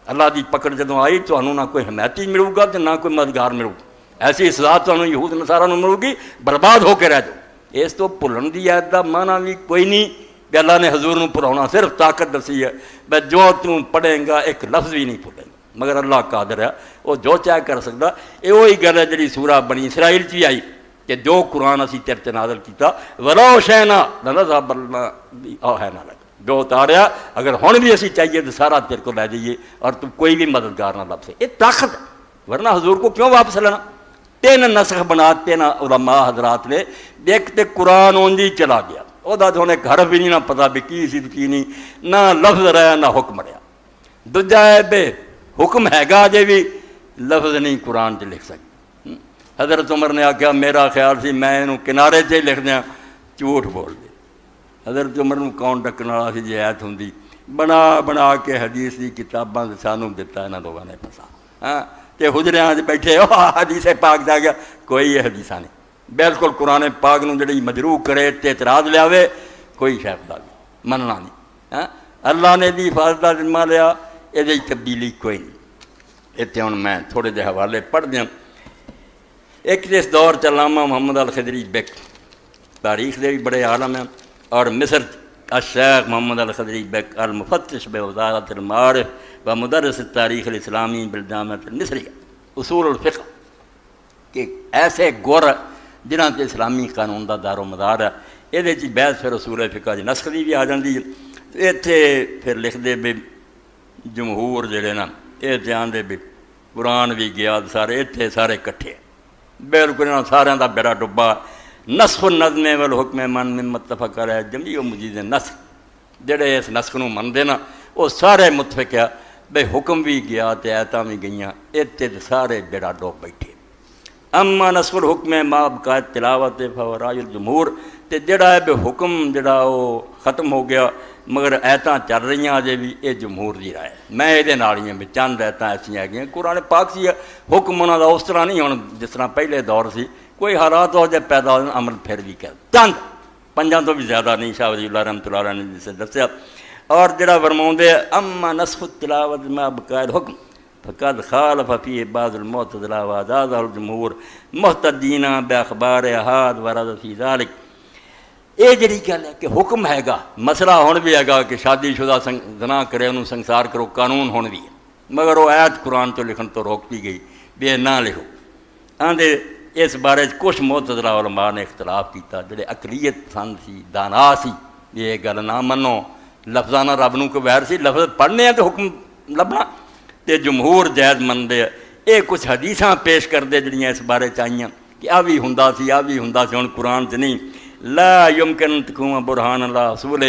اللہ دی پکڑ جدوں آئی تمہیں نہ کوئی حمایتی ملے گا تو نہ کوئی مددگار ملے گا ایسی سزا تمہیں یہود نصارہ نوں ملے گی برباد ہو کے رہ جاؤ اس تو بھلن دی آیت دا معنی بھی کوئی نہیں کہ اللہ نے حضور نوں پڑھاؤنا صرف طاقت دسی ہے بے جو تم پڑھیں گا ایک لفظ بھی نہیں بھولیں گا مگر اللہ قادر ہے وہ جو چاہے کر سکتا یہ وہی گل ہے جڑی سورہ بنی اسرائیل چ بھی آئی کہ جو قرآن اسی تیرے تے نازل کیتا ولو شئنا لنذهب اوحینا لک جو اتاریا اگر ہن بھی اسی چاہیے تو سارا تیرے کو لے جائیے اور تم کوئی بھی مددگار نہ لب سے یہ طاقت ہے ورنہ حضور کو کیوں واپس لینا 3 نسخ بناتے نا علماء حضرات نے دیکھتے قرآن اونجی چلا گیا وہ تو انہیں گھر بھی نہیں نہ پتا بھی کی سی کی نہیں نہ لفظ رہا نہ حکم رہا دوجا ہے بے حکم ہے گا جے بھی لفظ نہیں قرآن چ لکھ سکتے حضرت عمر نے آخیا میرا خیال سی میں انہوں کنارے سے لکھ دیا جھوٹ بول دے حضرت عمر نوں کون ڈکن والا سی جی ایت ہوں بنا بنا کے حدیث کی کتاباں سانوں دتا یہاں لوگوں نے پسا ہاں تو حجریاں بھٹھے حدیث پاک جا گیا کوئی یہ حدیثاں نہیں بالکل قرآن پاک نوں جڑی مجروح کرے تے اعتراض لیاوے کوئی شیخ دا نہیں مننا نہیں ہاں اللہ نے بھی حفاظت کا ذمہ لیا یہ تبدیلی کوئی نہیں اتنے ہوں میں تھوڑے جہے حوالے پڑھ دیا ایک اس دور علامہ محمد الخضری بیک تاریخ دے بھی بڑے عالم ہیں اور مصر الشیخ محمد الخضری بیک المفتش بوزارت المعارف و مدرس التاریخ الاسلامی بالجامعۃ المصریہ اصول الفقہ کہ ایسے گر جنہاں تے اسلامی قانون دا دار و مدار ہے یہ بحث پھر اصول فقہ دی نسخ دی بھی آ جاتی ہے۔ اتنے پھر لکھتے بھی جمہور جڑے نا یہ آدھے بھی قرآن بھی گیا سارے اتنے سارے کٹھے بالکل سارا کا بیڑا ڈبا۔ نسخ النظم والحکم من متفق ہے جمیع مجید نسخ جڑے اس نسخ نو منتے نا وہ سارے متفق ہے بھائی حکم بھی گیا تے ایتاں بھی گئیاں اتنے سارے بیڑا ڈوب بیٹھے۔ اما نسخ الحکم ما بقاء تلاوت فهو رأی الجمہور تے جڑا ہے بے حکم جڑا وہ ختم ہو گیا مگر ایتاں چل رہی ہیں اجے بھی یہ جمہور دی رائے۔ میں یہ نالیاں بھی چند ایتاں ایسا ہے قرآن پاک سی ہے حکم انہوں کا اس طرح نہیں ہوں جس طرح پہلے دور سی کوئی حالات ہو جائے پیدا ہو عمل پھر بھی کر چند پنجاں تو بھی زیادہ نہیں شاہ ولی اللہ رحمۃ اللہ علیہ نے جسے دسیا۔ اور جڑا فرماؤندے اما نسخ التلاوت ما بقاء الحکم فقد خالف فی بعض المعتزلہ وازادہ الجمہور محتدین باخبار احاد ورد فی ذلک۔ یہ جڑی گل ہے کہ حکم ہے گا مسئلہ ہون بھی ہے گا کہ شادی شدہ زنا کرے انہوں سنسار کرو قانون ہون بھی ہے مگر وہ آیت قرآن تو لکھن تو روک دی گئی بھی نہ لکھو۔ آندے اس بارے کچھ معتزلہ علماء نے اختلاف کیتا جڑے اقلیت سن سی دانا سی یہ گل نہ منو لفظانہ رب نو کو بغیر سی لفظ پڑھنے ہیں تو حکم لبنا تے جمہور جائز منتے یہ کچھ حدیثاں پیش کردے جڑیاں اس بارے چاہیے کہ آ بھی ہوندا سی ہن قرآن چ نہیں۔ لا یمکن تکون برہان اللہ رسول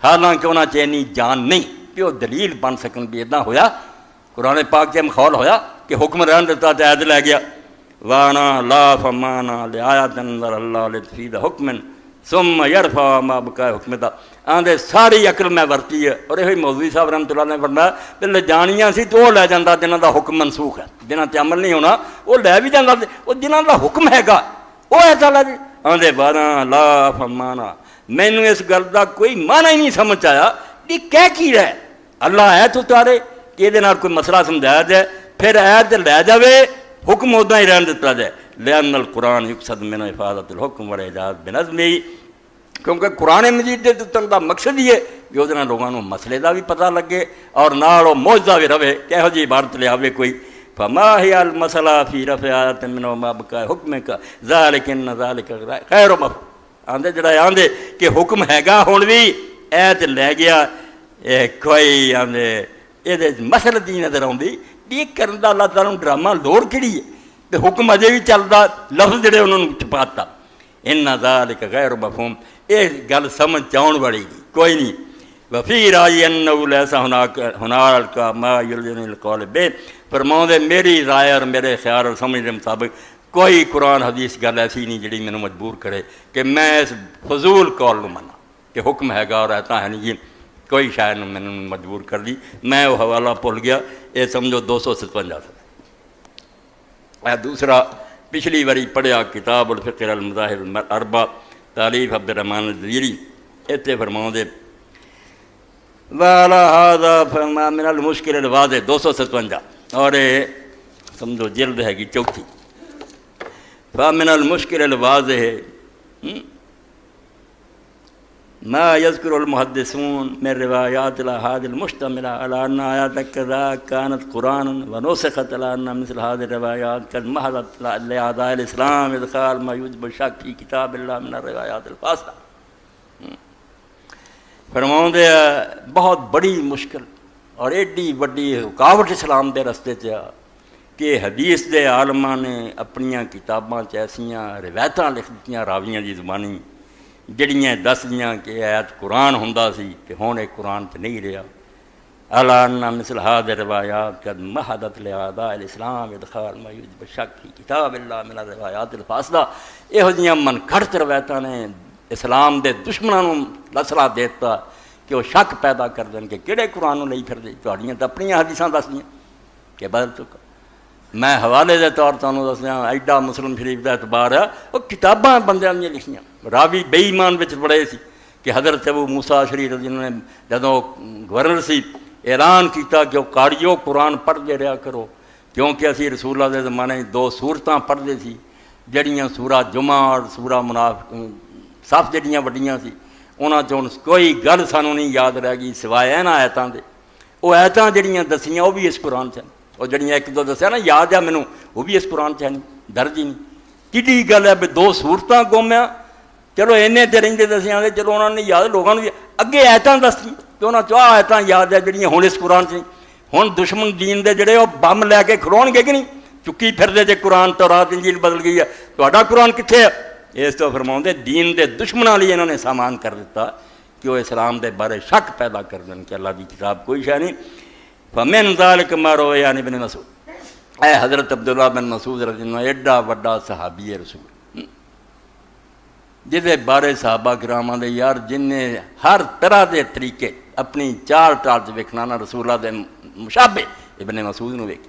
حالانکہ انہاں چینی جان نہیں کہ وہ دلیل بن سکن بھی اتنا ہویا قرآن پاک کے مخول ہویا کہ حکم رہن دیتا تے عید لے گیا۔ وانا لا فمانا لآیات انظر اللہ لتفید حکم ثم یرفع ما بقاء حکمتا۔ آندے ساری عقل میں ورتی ہے اور یہ مولوی صاحب رحمۃ اللہ نے فرمایا کہ لے جانیاں سی تو وہ لے جاندہ جنہاں دا حکم منسوخ ہے جنہاں تے عمل نہیں ہونا وہ لے بھی جاندہ وہ جنہاں دا حکم ہے گا وہ ایسا لے بھی آندے وانا لا فمانا میں نے اس گل دا کوئی معنی ہی نہیں سمجھ آیا کہ کہہ کی رہے اللہ ہے تو تارے کہ یہ دینا کوئی مسئلہ سمجھایا جائے پھر عید لے جاوے حکم ہوتا ہی رہن دیتا جائے لأن القرآن یقصد من حفاظت الحکم والاعجاز بنظمی کیونکہ قرآن مجید دے تن دا مقصد ہی ہے کہ وہ دن لوگوں کو مسئلے دا بھی پتہ لگے اور نال وہ معجزہ بھی رہے کہو جی عبارت لے آوے کوئی فما ہی المسئلہ فی رفع آیات من وما بقاء حکم کا ذالک ان ذالک خیر مف آندے جڑا آندے کہ حکم ہے گا ہون بھی ایت لے گیا کوئی آندے یہ مسئلہ دی نظر آندی یہ کرن دا اللہ تعالیٰ ڈرامہ لوڑ کیڑی ہے تے حکم اجے بھی چلدا لفظ جڑے انہوں نے چھپاتا ان ذالک غیر مفہوم یہ گل سمجھ چاؤن والی کوئی نہیں۔ وفی رائے انہ لیسا ہنالک ما یلزم القول بے فرماؤں دے میری رائے اور میرے خیال اور سمجھ کے مطابق کوئی قرآن حدیث گل ایسی نہیں جڑی میں مجبور کرے کہ میں اس فضول قول نو منا کہ حکم ہے گا اور ایتا ہے نہیں جی کوئی شاید میں نے مجبور کر دی میں وہ حوالہ بھول گیا یہ سمجھو 257 دوسرا پچھلی واری پڑھیا کتاب الفقہ المذاہب الاربع تالیف عبد الرحمن الجزیری اتنے فرماؤں دے والا هذا فما من المشکل الواضح 257 اور سمجھو جلد ہے گی چوتھی فمن المشکل الواضح ما يذكر المحدثون من روایات الاحاد المشتملة على ان آیات كذا كانت قرآن ونسخت على ان مثل هذه الروایات قد محضت لأعداء الاسلام ادخال ما يوجب الشك في كتاب الله من الروایات الفاسدة۔ فرماؤں دے بہت بڑی مشکل اور ایڈی وڈی رکاوٹ اسلام دے رستے چ کہ حدیث دے عالماں نے اپنیاں کتاباں چ ایسیاں روایتاں لکھ دتیاں راویاں دی زبانی جڑیاں دس دیاں کہ آیت قرآن ہوندا سی کہ ہن ایک قرآن تے نہیں رہا الا ان مثل هذه الروایات قد محضت لأعداء الاسلام ادخال ما يوجب الشك في کتاب اللہ من الروایات الفاسدہ۔ یہو جیاں من گھڑت روایتاں نے اسلام دے دشمنوں نوں لسلا دیتا کہ وہ شک پیدا کر دیں کہ کہڑے قرآن نوں لئی پھر دے تہاڈیاں تے اپنیاں حدیثاں دسدیاں کہ بدل چکا۔ میں حوالے دے طور تانوں دسیاں ایڈا مسلم شریف دا اعتبار ہے وہ کتاباں بندیاں نے لکھیاں راوی بے ایمان وچ پڑھے سی کہ حضرت ابو موسیٰ شریف جنہوں نے جدوں گورنر سی اعلان کیتا کہ وہ قاریو قرآن پڑھتے رہا کرو کیونکہ اسی رسول اللہ دے زمانے 2 سورتاں پڑھتے سی جڑیاں سورہ جمعہ اور سورہ صف جڑیاں وڈیاں سی انہاں چوں کوئی گل سانوں نہیں یاد رہ گئی سوائے انہاں آیتاں دے وہ آیتاں جڑیاں دسیاں وہ بھی اس قرآن چ اور جڑیاں ایک دو دسیا نا یاد ہے مینوں وہ بھی اس قرآن چ نہیں درج ہی نہیں کڈی گل ہے بھی 2 سورتاں گومیاں چلو اینے تے رہندے تے اسی آندے چلو انہوں نے یاد لوگوں نے اگے آیتاں دستی کہ انہاں چ آیتاں یاد ہے جڑیاں ہن اس قرآن چ ہن دشمن دین دے جڑے وہ بم لے کے کھلون گے کہ نہیں چکی پھردے جے قرآن تورات انجیل بدل گئی ہے تہاڈا قرآن کتھے ہے؟ اس تو فرماؤندے دین دے دشمناں لیے انہوں نے سامان کر دیتا کہ وہ اسلام دے بارے شک پیدا کر دیں کہ اللہ دی کتاب کوئی شے نہیں. فمن ذالک ما روی عن ابن مسعود، اے حضرت عبداللہ بن مسعود رضی اللہ عنہ ایڈا وڈا صحابی رسول جہدے بارے صحابہ کرام دے یار جن نے ہر طرح دے طریقے اپنی چال ٹال چ ویکھنا نا رسول اللہ دے مشابہ ابن مسعود نو ویکھ،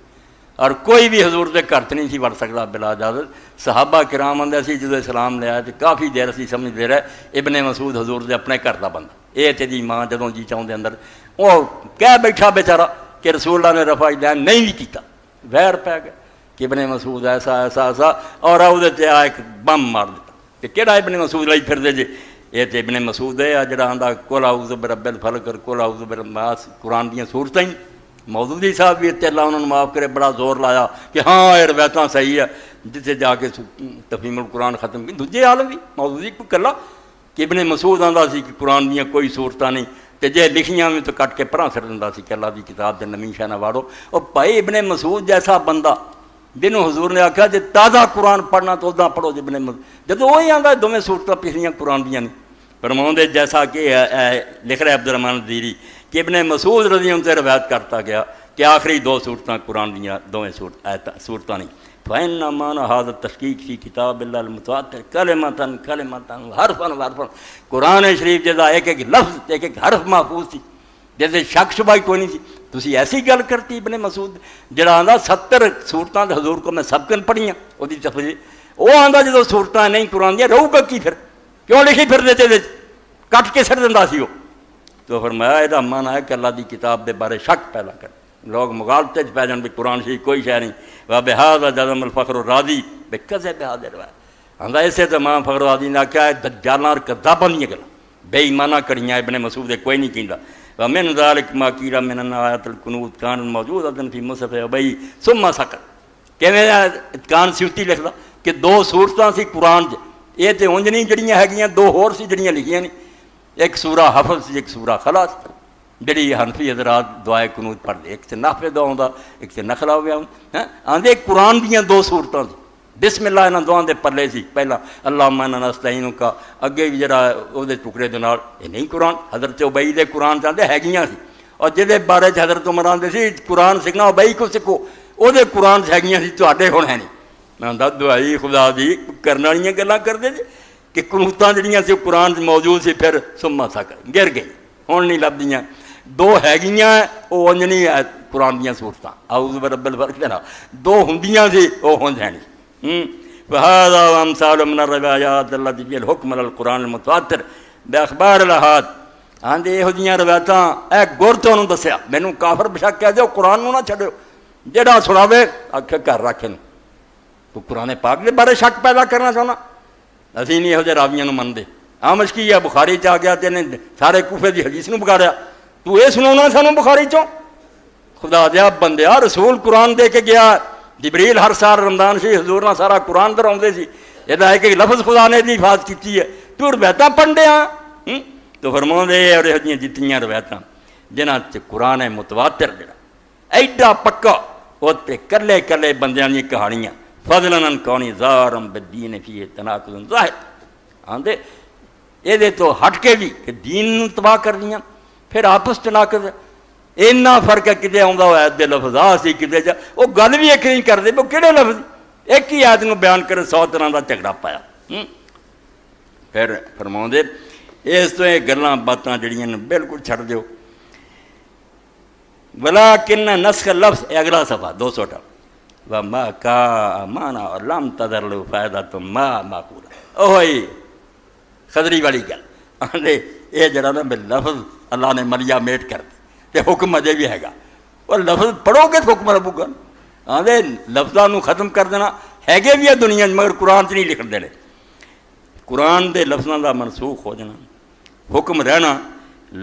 اور کوئی بھی حضور دے گھر تے نہیں سی وڑ سکدا بلا اجازت. صحابہ کرام آندے سی جدوں اسلام لے آئے تے کافی دیر اسی سمجھدے رہے ابن مسعود حضور دے اپنے گھر دا بندہ، اے تے دی ماں جدوں جی چاہندے اندر وہ کہہ بیٹھا بیچارہ کہ رسول اللہ نے رفع دین نہیں بھی کیتا، ویر پہ گئے کہ ابن مسعود ایسا ایسا ایسا، اور اودے تے آ ایک بم مار دیتا کہ کہڑا ابن مسعود لائی پھر دے جے یہ تے ابن مسعود ہے جڑا آندا قل اعوذ برب الفلق اور قل اعوذ برب الناس قرآن دیاں سورتاں ہی. مودودی صاحب بھی تے اللہ انہوں نے معاف کرے بڑا زور لایا کہ ہاں یہ روایتاں صحیح ہے، جتھے جا کے تفہیم القرآن ختم کی دوجے عالم بھی مودودی کو کلا کہ ابن مسعود آندا سی کہ قرآن دیاں کوئی صورتاں نہیں تے جے لکھیاں بھی تو کٹ کے پراں سٹ دیندا سی کہ اللہ دی کتاب دے نمی شے نہ واڑو. اور بھائی ابن مسعود جیسا بندہ جنہوں حضور نے آکھا جے تازہ قرآن پڑھنا تو ادا پڑھو ابن مسعود، جدوں وہی آندا دوویں صورتاں پچھلیاں قرآن دیاں نہیں. فرماؤندے جیسا کہ لکھ رہے عبدالرحمن الدیری کہ ابن مسعود رضی اللہ عنہ سے روایت کرتا گیا کہ آخری دو صورتاں قرآن دیاں دوویں صورتاں نہیں. فَإِنَّ مَانَ هَذَا التَّشْكِيكُ فِي كِتَابِ اللَّهِ الْمُتَوَاتِرِ كَلِمَةً كَلِمَةً حَرْفًا حَرْفًا. قرآن شریف جیسا ایک ایک لفظ ایک ایک حرف محفوظ سی جیسے شک شبہ کوئی نہیں سی. تسی ایسی گل کرتی ابن مسعود جڑا آندا 70 صورتاں حضور کو میں سبقن پڑھیاں وہ دی تفسیر وہ آندا جدوں صورتاں نہیں قرآن دیاں رہو گا کی پھر کیوں لکھی پھر دیتے دے کٹ کے سٹ دیندا سی وہ. تو فرمایا یہ معنی ہے کہ اللہ دی کتاب دے بارے شک پیدا کر لوگ مغالطے پی جان بھی قرآن شریف کوئی شے نہیں. وَبِهَذَا جَزَمَ الْفَخْرُ الرَّازِي بِكَذِبِ هَذِهِ الرِّوَایَةِ. آندا اسے تو امام فخر الرازی نے آکھیا ہے دجالاں اور کذاباں دیاں گلاں بے ایمانہ کریاں ابن مسعود کوئی نہیں کیندا. وَمِنْ ذَلِكَ مَا قِيلَ مِنْ آیَاتِ الْقُنُوتِ كَانَتْ مَوْجُودَةً فِي مُصْحَفِ أُبَيّ ثُمَّ سَكَتَ. کیویں اتقان سیوطی لکھدا کہ دو صورتاں سی قرآن چ یہ تے اونج نہیں جڑیاں ہے دو ہور سی جڑیاں لکھیاں نہیں، ایک سورہ حفظ سی ایک سورہ خلاص جڑی حنفی حضرات دعائے قنوت پڑھ دے، ایک سے نافع دعا ہوندا ایک سے نخلا ہویا ہوں. آندے قرآن دیاں دو صورتاں سی بسم اللہ انہاں دعاں دے پلے سی پہلا اللہم انا نستعینک، اگے بھی جڑا او دے ٹکڑے دے نال یہ نہیں قرآن حضرت ابئی دے قرآن چاہتے ہیگیاں سی. اور جہدے بارے حضرت عمر آندے سی قرآن سکھنا ابئی کو سکھو او دے قرآن ہیگیاں سی تواڈے ہن ہے نہیں. میں آندا دعائی خدا دی کرن والیاں گلاں کردے جی کہ قنوتاں جڑیاں سی قرآن موجود سی پھر سما سک گر گئی ہن نہیں لبدیاں دو ہیگیاں او انج نہیں ہے قرآن دیاں صورتاں اعوذ برب الفلق دے نال دو ہوندیاں سی او ہن ہے نہیں. وهذا وامثال من الروایات التي فيها الحكم على القرآن المتواتر باخبار الاحاد. آندے یہو جیاں روایتاں اے گر تے انہوں دسیا مینوں کافر بشک کہہ دیو قرآن نوں نہ چھڈو جڑا سناوے آکھے گھر رکھ نوں تو قرآن پاک دے بارے شک پیدا کرنا چاہنا. اسی نہیں یہو جے راویاں نوں مندے آمش کی ہے بخاری چ آ گیا تے نے سارے کوفے دی حدیث نوں بگاڑیا تو اے سناونا سانوں بخاری چوں. خدا دیا بندیا رسول قرآن دے کے گیا جبریل ہر سال رمضان سی حضور نہ سارا قرآن دراؤندے سی یہ ہے کہ لفظ خدا نے دی حفاظت کیتی ہے تو روایتاں پڑھدے ہاں. تو فرماؤندے اور یہ جتنیاں روایتاں جنہاں تے قرآن متواتر جڑا ایڈا پکا او تے کلے کلے بندیاں دی کہانیاں فضلاً عن کونی زارم بالدین فی تناقض ظاہر. آندے یہ دے تو ہٹ کے بھی کہ دین نوں تباہ کر دیاں پھر آپس تناقض اینا فرق ہے کتے آندا ہوا عید دے لفظ سی کتے جا وہ گل بھی ایک نہیں کردے وہ کہڑے لفظ ایک ہی عید نوں بیان کرے 100 طرح دا جھگڑا پایا. پھر فرماؤندے اس تو یہ گلاں باتاں جڑیاں بالکل چھڑ دیو. ولکن نسخ لفظ اگلا صفحہ 200 وما کا مانا اور لم تذر لو فائدہ تو ما معقول اوہی خضری والی گل آندے یہ جڑا نا لفظ اللہ نے مریا میٹ کر دے تے حکم اجے بھی ہے گا اور لفظ پڑھو گے تو حکم ربو گا. آندے لفظاں نوں ختم کر دینا ہے گے بھی ہے دنیا مگر قرآن چ نہیں لکھ دے. قرآن دے لفظاں دا منسوخ ہو جانا حکم رہنا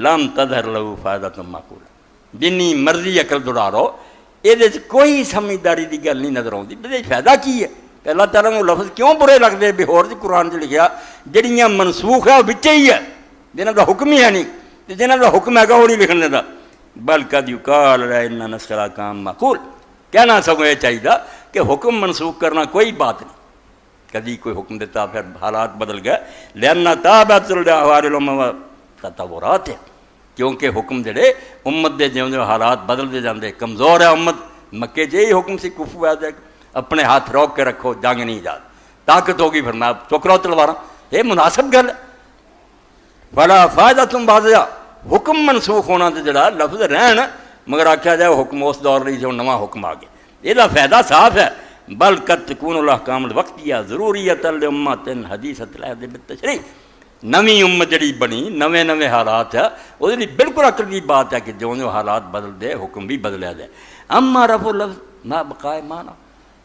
لم تظہر لہو فائدہ تم معقول جنی مرضی عقل دوڑا رہو یہ کوئی سمجھداری دی گل نہیں نظر آتی. فائدہ کی ہے کہ اللہ تعالیٰ کو لفظ کیوں برے لگتے بھی ہور جی قرآن لکھا جہاں منسوخ ہے وہ بچے ہی ہے جنہوں کا حکم ہی ہے نہیں تو جنہوں کا حکم ہے وہ نہیں لکھن دیتا بل قد یقال ان نسخ الاحکام معقول کہنا سگوں یہ چاہیے کہ حکم منسوخ کرنا کوئی بات نہیں کدی کوئی حکم دیتا پھر حالات بدل گئے لأن تابعۃ الاحوال الامم تطورات ہے کیونکہ حکم جڑے امت دے جیوں حالات بدلتے جاندے کمزور ہے امت مکے یہی حکم سی کفو ہے اپنے ہاتھ روک کے رکھو جنگ نہیں جات طاقت ہوگی پھر میں چک رہا تلواراں یہ مناسب گل ہے بڑا فائدہ تم بازیا حکم منسوخ ہونا تو جڑا لفظ رہن مگر آخیا جائے وہ حکم اس دور رہی جو نواں حکم آ گیا یہ فائدہ صاف ہے بل قد تکون الاحکام الوقتیہ ضروریت لامت حدیثۃ العہد بالتشریع نویں امت جڑی بنی نویں نویں حالات ہے وہ بالکل عقل کی بات ہے کہ جو حالات بدل دے حکم بھی بدلیا جائے اما رفع لفظ نہ بقائے معنی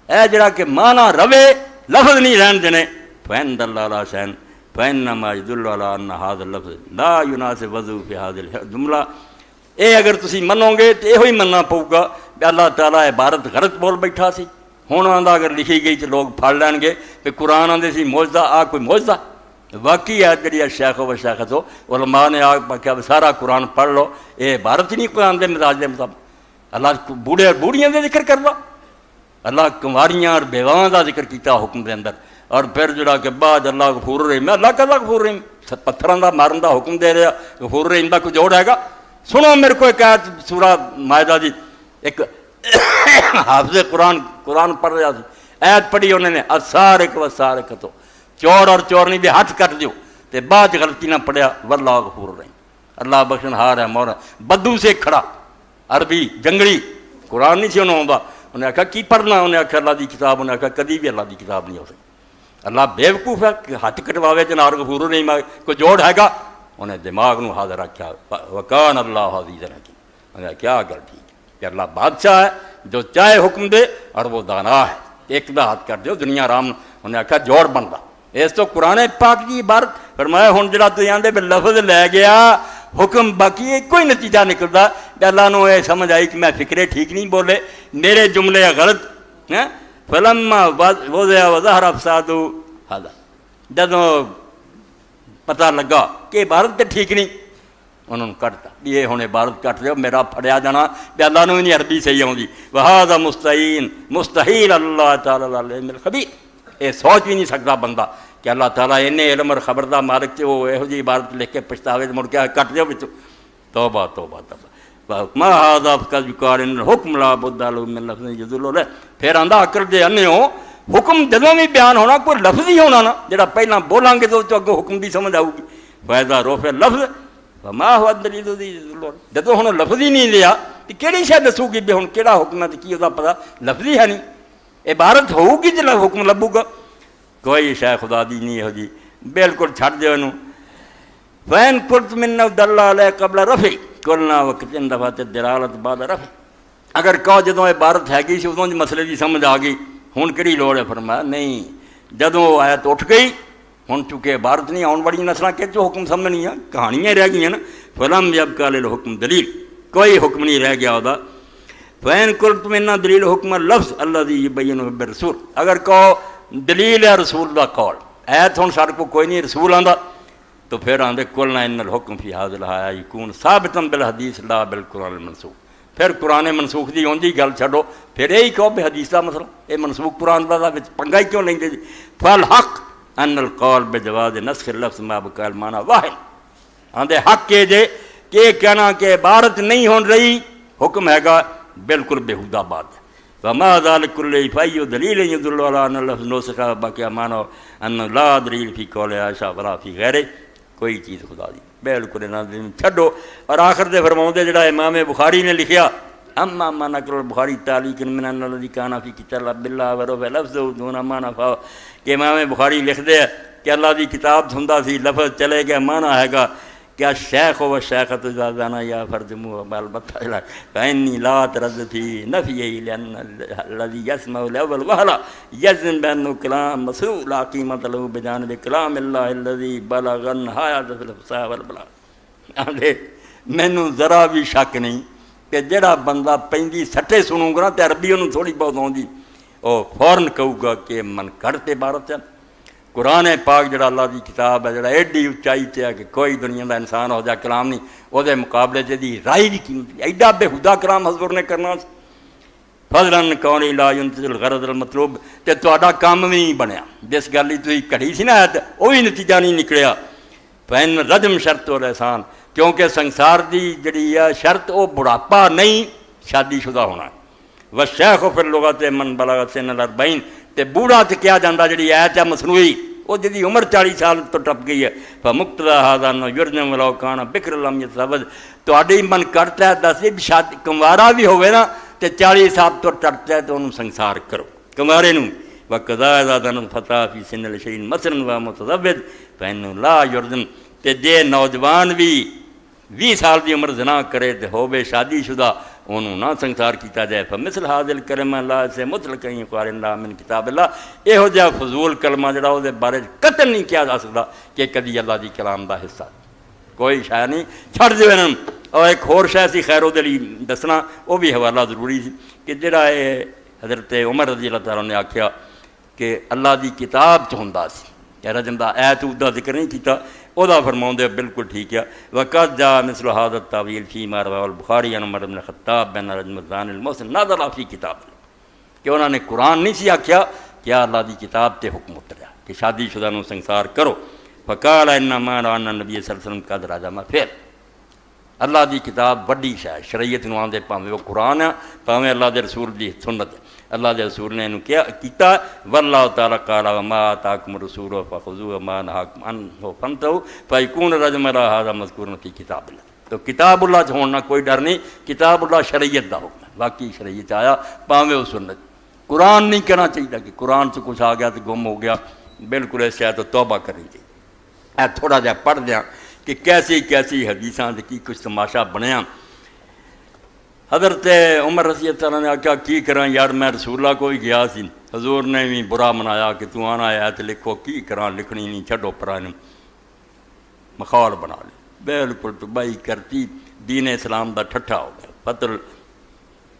اے جڑا کہ معنی روے لفظ نہیں رہن دینے فین دل علی شین فینما یدل علی ان ھذا اللفظ لا یناسب وضع فی ھذا الجملہ اے اگر تسی منو گے تو یہ مننا پؤ گا کہ اللہ تعالیٰ عبارت غلط بول بیٹھا سی ہوں آدھا اگر لکھی گئی تو لوگ پڑھ لین گے کہ قرآن آدھے سی موجزہ آ کوئی موجزہ واقعی ہے جڑی شیخ و شیخت ہو علماء نے آ سارا قرآن پڑھ لو یہ عبارت ہی نہیں قرآن دے مزاج دے مطابق اللہ بوڑھے اور بوڑھیاں دے ذکر کر لو اللہ کنواریاں اور بیواں دا ذکر کیتا حکم دے اندر اور پھر جڑا کہ بعد اللہ غفور الرحیم اللہ کا غفور الرحیم پتھراں دا مارن دا حکم دے رہا غفور الرحیم دا کوئی جوڑ ہے گا سنو میرے کو ایک آیت سورہ مائدہ دی ایک حافظ قرآن پڑھ رہا تھی آیت پڑھی انہوں نے السارق والسارقۃ چور اور چورنی دے ہاتھ کٹ دیو تے بعد غلطی نہ پڑھیا واللہ غفور الرحیم اللہ بخشن ہار ہے مور بدو سے کھڑا عربی جنگلی قرآن نہیں سی انہوں آتا انہیں آخیا کی پڑھنا انہیں آخیا اللہ دی کتاب انہیں آخیا کدی بھی اللہ دی کتاب نہیں ہو سکتی اللہ بیوقوف ہے کہ ہاتھ کٹواوے چنار غفور الرحیم کوئی جوڑ ہے گا انہیں دماغ نو حاضر رکھا وکان اللہ عزیز حکیم انہیں کیا گل ٹھیک کہ اللہ بادشاہ ہے جو چاہے حکم دے اور وہ دانا ہے ایک دا ہاتھ کر دیو دنیا رام انہیں آخیا جوڑ بنتا اس تو قرآن پاک کی عبارت فرمایا ہوں جڑا تو آندے بھی لفظ لے گیا حکم باقی کوئی نتیجہ نکلتا کہ اللہ نو یہ سمجھ آئی کہ میں فکرے ٹھیک نہیں بولے میرے جملے غلط فلما وضع وظہر فساد ھذا جدوں پتہ لگا کہ عبارت تو ٹھیک نہیں انہوں نے کٹتا یہ ہوں عبارت کٹ دیو میرا پھڑیا جانا کہ اللہ نو نہیں عربی صحیح آؤں وہذا مستحیل اللہ تعالیٰ العلم الخبیر یہ سوچ بھی نہیں سکتا بندہ کہ اللہ تعالیٰ انہیں علم اور خبر دا مالک سے وہ یہو جی عبارت لکھ کے پچھتاوے مڑ کے کٹ دیو بچوں توبہ توبہ توبہ ما ھذا قد یقال ان الحکم لا بد له من لفظ یدل علیہ پھر آندا عقل دے انے ہو حکم جدوں بھی بیان ہونا کوئی لفظ ہی ہونا نا جڑا پہلا بولیں گے تو اگوں حکم بھی سمجھ آؤ گی فائدہ روف لفظ وما هو الدلیل یدل جدوں ہن لفظ ہی نہیں لیا تو کیڑی شے دسو گی بھی ہن کیڑا حکم ہے تے کی دا پتہ لفظ ہی ہے نہیں عبارت ہوگی جلا حکم لبو گا کوئی شے خدا دی نہیں ہو جی بالکل چھڈ دیو انہوں فین قلت من دل علیہ قبل رفع قلنا وقت دفعت دلالت بعد رفع اگر کہو جدوں عبارت ہے گی سی ادوں مسئلے دی سمجھ آ گئی ہن کیڑی لوڑ ہے فرمایا نہیں جدوں آیت اٹھ گئی ہن چونکہ عبارت نہیں آن والی نسلاں کہ جو حکم سمجھنی ہے کہانیاں رہ گئی ہیں نا فلم یبقى للحکم دلیل کوئی حکم نہیں رہ گیا ہوتا فین قلت من دلیل حکم لفظ الذي يبين بالرسول اگر کہو دلیل ہے رسول دا قول ایت ہن سارے کو کوئی نہیں رسول آندا تو پھر آندے قلنا ان الحکم فی ھذا الحیا یکون ثابتا بالحدیث لا بالقرآن المنسوخ پھر قرآن منسوخ دی ہوندی گل چھڈو پھر یہی کہو بھی حدیث دا مسئلہ یہ منسوخ قرآن دا وچ پنگا ہی کیوں لیندے جی فالحق ان القول بجواز نسخ اللفظ ما بقاء المعنى واحد آندے حق کے جے کہ کہنا کہ عبارت نہیں ہون رہی حکم ہے گا بالکل بےہودہ بات ہے وما ذلك كله فأي دليل يدل على أن اللفظ نسخ بقي معنى أن لا دليل في قول عائشة ولا في غيره کوئی چیز خدا دی بالکل نہ چھڈو اور آخر دے فرماؤندے جڑا امام بخاری نے لکھیا اما ما نقل البخاری تعلیق من ان الذي كان في كتاب الله ورفع لفظه دون معنى کہ امام بخاری لکھ دے کہ اللہ دی کتاب دھندا سی لفظ چلے گیا معنی ہے گا کیا شیخ و شیخت زادانا یا فرد منہ بالبتہ فإنی لا ترد فی نفیہ لأن الذي يسمع الأول وحلا يزن بأنه كلام مسروع لا قیمت له بجانب کلام اللہ الذي بلغ النہایت فی الفصاحہ والبلاغہ آندے مینوں ذرا بھی شک نہیں کہ جڑا بندہ پیندی سٹے سنوں گا تے عربی انہوں تھوڑی بہت آندی وہ فوراً کہوں گا کہ من گھڑ تے عبارت ہے۔ قرآن پاک جڑا اللہ دی کتاب ہے، جڑا ایڈی اچائی تے ہے کہ کوئی دنیا دا انسان ہو جا کلام نہیں وہ دے مقابلے جدی رائے دی قیمت ایڈا بےہودہ کلام حضور نے کرنا سی۔ فضلاً کون لا ينتظر الغرض المطلوب، تے تہاڈا کام بھی نہیں بنیا جس گل ہی تسی کڑھی سی نا وہ بھی نتیجہ نہیں نکلیا۔ فین رجم شرط اور احسان، کیونکہ سنسار دی جڑی ہے شرط وہ بڑھاپا نہیں شادی شدہ ہونا۔ والشیخ فی اللغت من بلغ سن الاربعین، تے بوڑھا تے کیا جاندہ جڑی آیت ہے مصنوعی وہ جدی عمر 40 سال تو ٹپ گئی ہے۔ فمقتضی ھذا انہ یرجم ولو کان بکر لم یتزوج، تہاڈی من کرتا ہے دس بھی شادی کنوارا بھی ہوئے نا تے 40 سال تو ٹرتا ہے تو انہوں سنسار کرو کنوارے نوں۔ وقضا اذا دن الفتى فی سن العشرین مثلا و متزوج فانه لا یرجم، تے جے نوجوان بھی 20 سال دی عمر زنا کرے تے ہوے شادی شدہ انہوں نہ سنسار کیتا جائے۔ فمثل هذا الکلمہ اللہ سے مطلق قال اللہ من کتاب اللہ، یہو جہا فضول کلمہ جڑا وہ بارے قتل نہیں کیا جا سکتا کہ کدی اللہ دی کلام دا حصہ کوئی شے نہیں چھڑ دیو انہاں۔ اور ایک اور شے سی خیر دے لئی دسنا وہ بھی حوالہ ضروری سی کہ جڑا حضرت عمر رضی اللہ تعالیٰ نے آکھیا کہ اللہ دی کتاب چ ہوندا سی کہ رجم دا ایت دا ذکر نہیں کیتا، وہ فرماؤں بالکل ٹھیک ہے۔ وقت جا مثل هذا التاویل فیما رواه البخاری عن عمر بن الخطاب بین رجم الزانی المحسن نازل فی کتاب، کہ انہوں نے قرآن نہیں سی آکھیا کیا اللہ دی کتاب تے حکم اتریا کہ شادی شدہ نو سنسار کرو۔ فقال انما ان النبی صلی اللہ علیہ وسلم قد رجم پھر اللہ دی کتاب وڈی شے شریعت نو آندے پاویں وہ قرآن ہے پاویں اللہ دے رسول دی سنت ہے۔ اللہ دے رسول نے انہوں کیا کیتا واللہ تعالیٰ قال وما آتاکم الرسول فخذوه وما نہاکم عنہ فانتہوا فیکون رجم ھذا مذکورا فی کتاب اللہ۔ تو کتاب اللہ ہونا کوئی ڈر نہیں، کتاب اللہ شریعت دا حکم ہے، باقی شریعت آیا پاویں وہ سنت۔ قرآن نہیں کہنا چاہیے کہ قرآن سے کچھ آ گیا تو گم ہو گیا، بالکل ایسے تو توبہ کرنی چاہیے۔ تھوڑا جہا پڑھ دیا کہ کیسی کیسی حدیثاں کی کچھ تماشا بنیا۔ حضرت عمر رضی اللہ تعالیٰ نے آکھا کی کراں یار میں رسول اللہ کوئی گیا سی، حضور نے بھی برا منایا کہ تو آنا آیا تو لکھو کی کراں لکھنی نہیں چھڈو پرانے مخال بنا لے، بالکل تباہی کرتی دین اسلام دا ٹھٹھا ہو گیا۔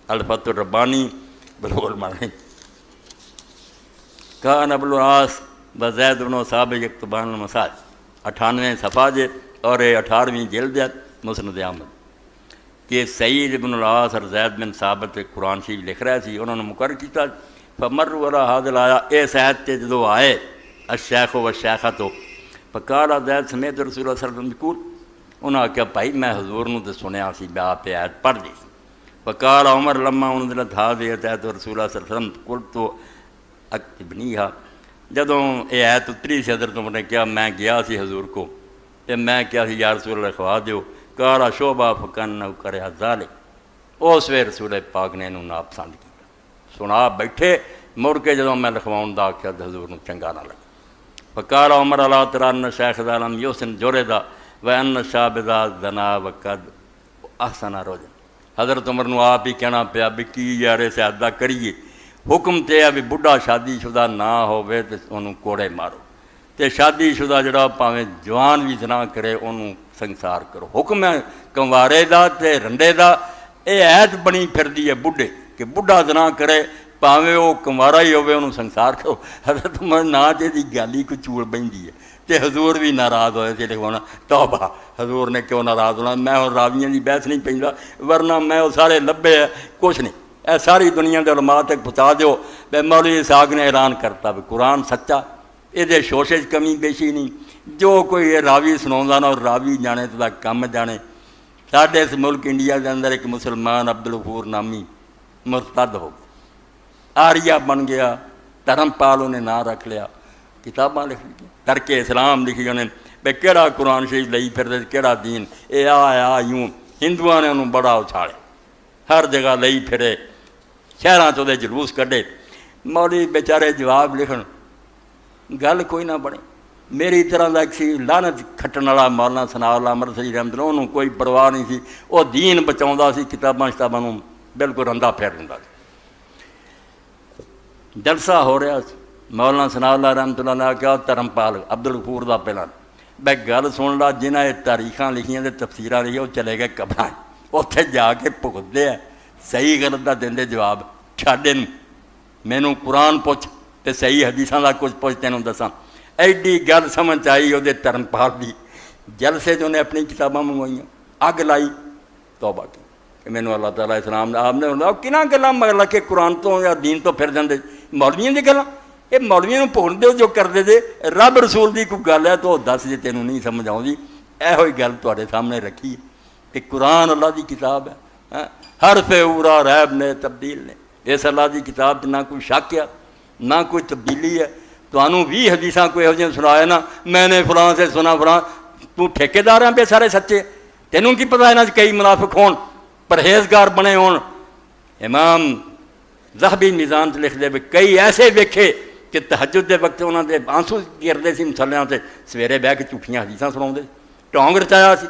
الفتح الربانی بلوغ المرام کان ابو العاص و زید بن ثابت یکتبان المساجد 98 صفحہ جے اور 18ویں جلد ہے مسند احمد کہ سعید بن العاص اور زید بن ثابت قرآن شریف لکھ رہے سی، انہوں نے مقرر کیتا فمروا علی ھذا الآیہ اس آیت تے جدو آئے الشیخ و الشیخۃ فقال زید سمیت رسول اللہ صلی اللہ علیہ وسلم یقول، انہوں نے کہا بھائی میں حضور نو تے سنیا سی میں آپ پہ آیت پڑھ دی۔ فقال عمر لما انزلت ھذہ آیت رسول اللہ صلی اللہ علیہ وسلم قلت اکتبنیھا، جدوں یہ آیت اتری سی حضرت عمر نے کہا میں گیا سی حضور کو تے میں کیا سی یا رسول اللہ خوا دیو، کالا شعبہ فکنہ کرہ ذالک، اس وے رسول پاک نے انہوں ناپسند کیا، سنا بیٹھے مڑ کے جدوں میں لکھواؤں دا آکھیا تو حضور نو چنگا نہ لگا۔ فقال عمر اللہ ترى ان شیخ ظالم یحسن جردا وان شاب ذا زنا وقد احسن رجل، حضرت عمر نو آپ ہی کہنا پیا بھی کی یار اسے ادا کریے، حکم تے ہے بھی بڈھا شادی شدہ نہ ہوئے تے انہوں کوڑے مارو، تے شادی شدہ جڑا پاویں جوان بھی زنا کرے انہوں سنسار کرو۔ حکم ہے کنوارے دا تے رنڈے دا، اے عید بنی پھر دی ہے بڈھے کہ بڈھا زنا کرے پاویں وہ کنوارا ہی ہوئے انہوں سنسار کرو۔ حضرت عمر نہ جے دی گالی کو چوڑ بہندی ہے تے حضور بھی ناراض ہوئے تھے لکھوانا توبہ، حضور نے کیوں ناراض ہونا، میں اور راویاں دی بحث نہیں پہندا ورنہ میں وہ سارے لبے ہے کچھ نہیں، اے ساری دنیا دے علماء تک پہنچا دیو بے مولوی اسحاق نے اعلان کرتا بھی قرآن سچا، یہ شوشے کمی بیشی نہیں، جو کوئی یہ راوی سناؤں نا اور راوی جانے تو کم جانے۔ ساڈے اس ملک انڈیا کے اندر ایک مسلمان عبدالغفور نامی مرتد ہو گیا، آریہ بن گیا، دھرم پال انہیں نہ رکھ لیا، کتاباں لکھ لی ترک اسلام لکھی انہیں بے کہڑا قرآن شریف لئی پھر کہڑا دین، اے آیا یوں ہندوؤں نے انہوں بڑا اچھاڑے، ہر جگہ لئی پھرے، شہراں چوں دے جلوس کڈے، مولوی بیچارے جواب لکھن گل کوئی نہ بنے۔ میری طرح دا ایک سی لعنت کھٹن والا مولانا ثناء اللہ مرثی رحمت اللہ، انہوں کوئی پرواہ نہیں سی، وہ دین بچاؤندا سی، کتاباں شتاباں نوں بالکل رندا پھیر دیندا سی۔ جلسہ ہو رہا سی، مولانا ثناء اللہ رحمت اللہ نے کہا دھرم پال عبدالغفور دا پہلا بے گل سن لا، جنہیں تاریخاں لکھیاں تے تفسیراں لکھیاں وہ چلے گئے قبراں، اتنے جا کے بھگتدے ہیں، صحیح غلط دا دیندے جواب چھاڈے نوں مینوں قرآن پوچھ تے صحیح حدیثاں دا کچھ پوچھ تینوں دساں۔ ایڈی گل سمجھ آئی وہ دھرم پال دی، جلسے جو نے اپنی کتاباں منگوائیاں، اگ لائی، توبہ کی کہ مینوں اللہ تعالیٰ اسلام نے آپ نے کناں گلاں مگر لا کے قرآن تو یا دین تو پھر جاندے مولویاں دی گلاں، یہ مولویاں نوں بھول دے جو کردے جے، رب رسول دی کوئی گل ہے تو دس جے تینوں نہیں سمجھ آؤندی، ایہو ہی گل تواڈے سامنے رکھی ہے کہ قرآن اللہ دی کتاب ہے، حرف اورا ریب نے تبدیل نے، اس اللہ دی کتاب نہ کوئی شک ہے نہ کوئی تبدیلی ہے۔ تانوں 20 حدیثاں کوئی یہو جہاں سنایا نا، میں نے فلاں سے سنا فلاں، تو ٹھیکیدار ہیں پہ سارے سچے، تینوں کی پتہ ہے نا کئی منافق ہون پرہیزگار بنے ہون۔ امام ذہبی میزان سے لکھ دے بھی کئی ایسے ویکھے کہ تہجد دے وقت انہوں نے آنسو گردے سی مسلیاں سے، سویرے بہ کے جھوٹیاں حدیثاں سناؤندے، ٹونگ رچایا سی۔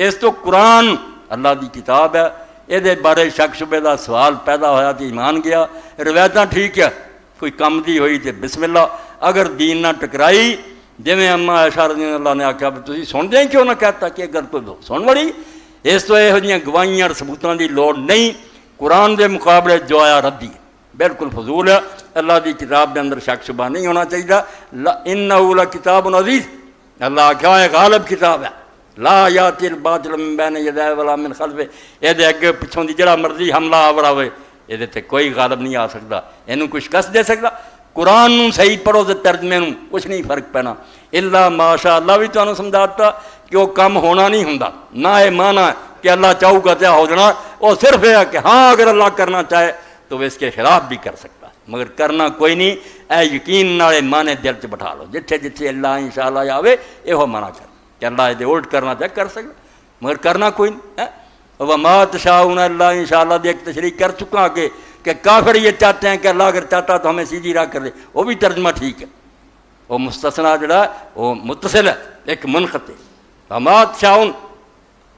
اس تو قرآن اللہ دی کتاب ہے، یہ بارے شک شبے دا سوال پیدا ہویا تو ایمان گیا، روایتاں ٹھیک ہے، کوئی کم دی ہوئی تے بسم اللہ، اگر دین نہ ٹکرائی جویں اما عائشہ رضی اللہ نے آکھیا بھی تسی سن دیں کیوں نہ کہتا کہ اگر کوئی سن وڑی، اس تو یہو جہاں گواہیاں اور ثبوتاں دی لوڑ نہیں۔ قرآن دے مقابلے جو آیا ردی بالکل فضول ہے، اللہ دی کتاب دے اندر شک شبہ نہیں ہونا چاہیے۔ انہ لکتاب عزیز، اللہ آکھیا ہے غالب کتاب ہے، لا یاتی الباطل من بین یدیہ ولا من خلفہ، یہ دے اگے پچھوں دی جڑا مرضی حملہ آور آوے یہ تے کوئی غالب نہیں آ سکتا، اینوں کچھ شکست دے سکتا۔ قرآن نوں صحیح پڑھو تے ترجمے نوں کچھ نہیں فرق پینا، الا ماشاء اللہ بھی تانوں سمجھاتا کہ وہ کم ہونا نہیں ہوندا، نہ یہ مانا ہے کہ اللہ چاہو گا تے ہو جانا، وہ صرف یہ ہے کہ ہاں اگر اللہ کرنا چاہے تو وہ اس کے خلاف بھی کر سکتا ہے، مگر کرنا کوئی نہیں۔ اے یقین نالے مانے دل چ بٹھا لو، جتھے جتھے اللہ انشاءاللہ آوے یہ منع کر کہ اللہ یہ الٹ کرنا چاہے کر سکتا، مگر کرنا کوئی نہیں۔ وما تشاءون اللہ انشاءاللہ دی ایک تشریح کر چکا کہ کافر یہ چاہتے ہیں کہ اللہ اگر چاہتا تو ہمیں سیدھی راہ کر دے، وہ بھی ترجمہ ٹھیک ہے، وہ مستثنیٰ جڑا وہ متصل ہے ایک منقطع۔ وما تشاءون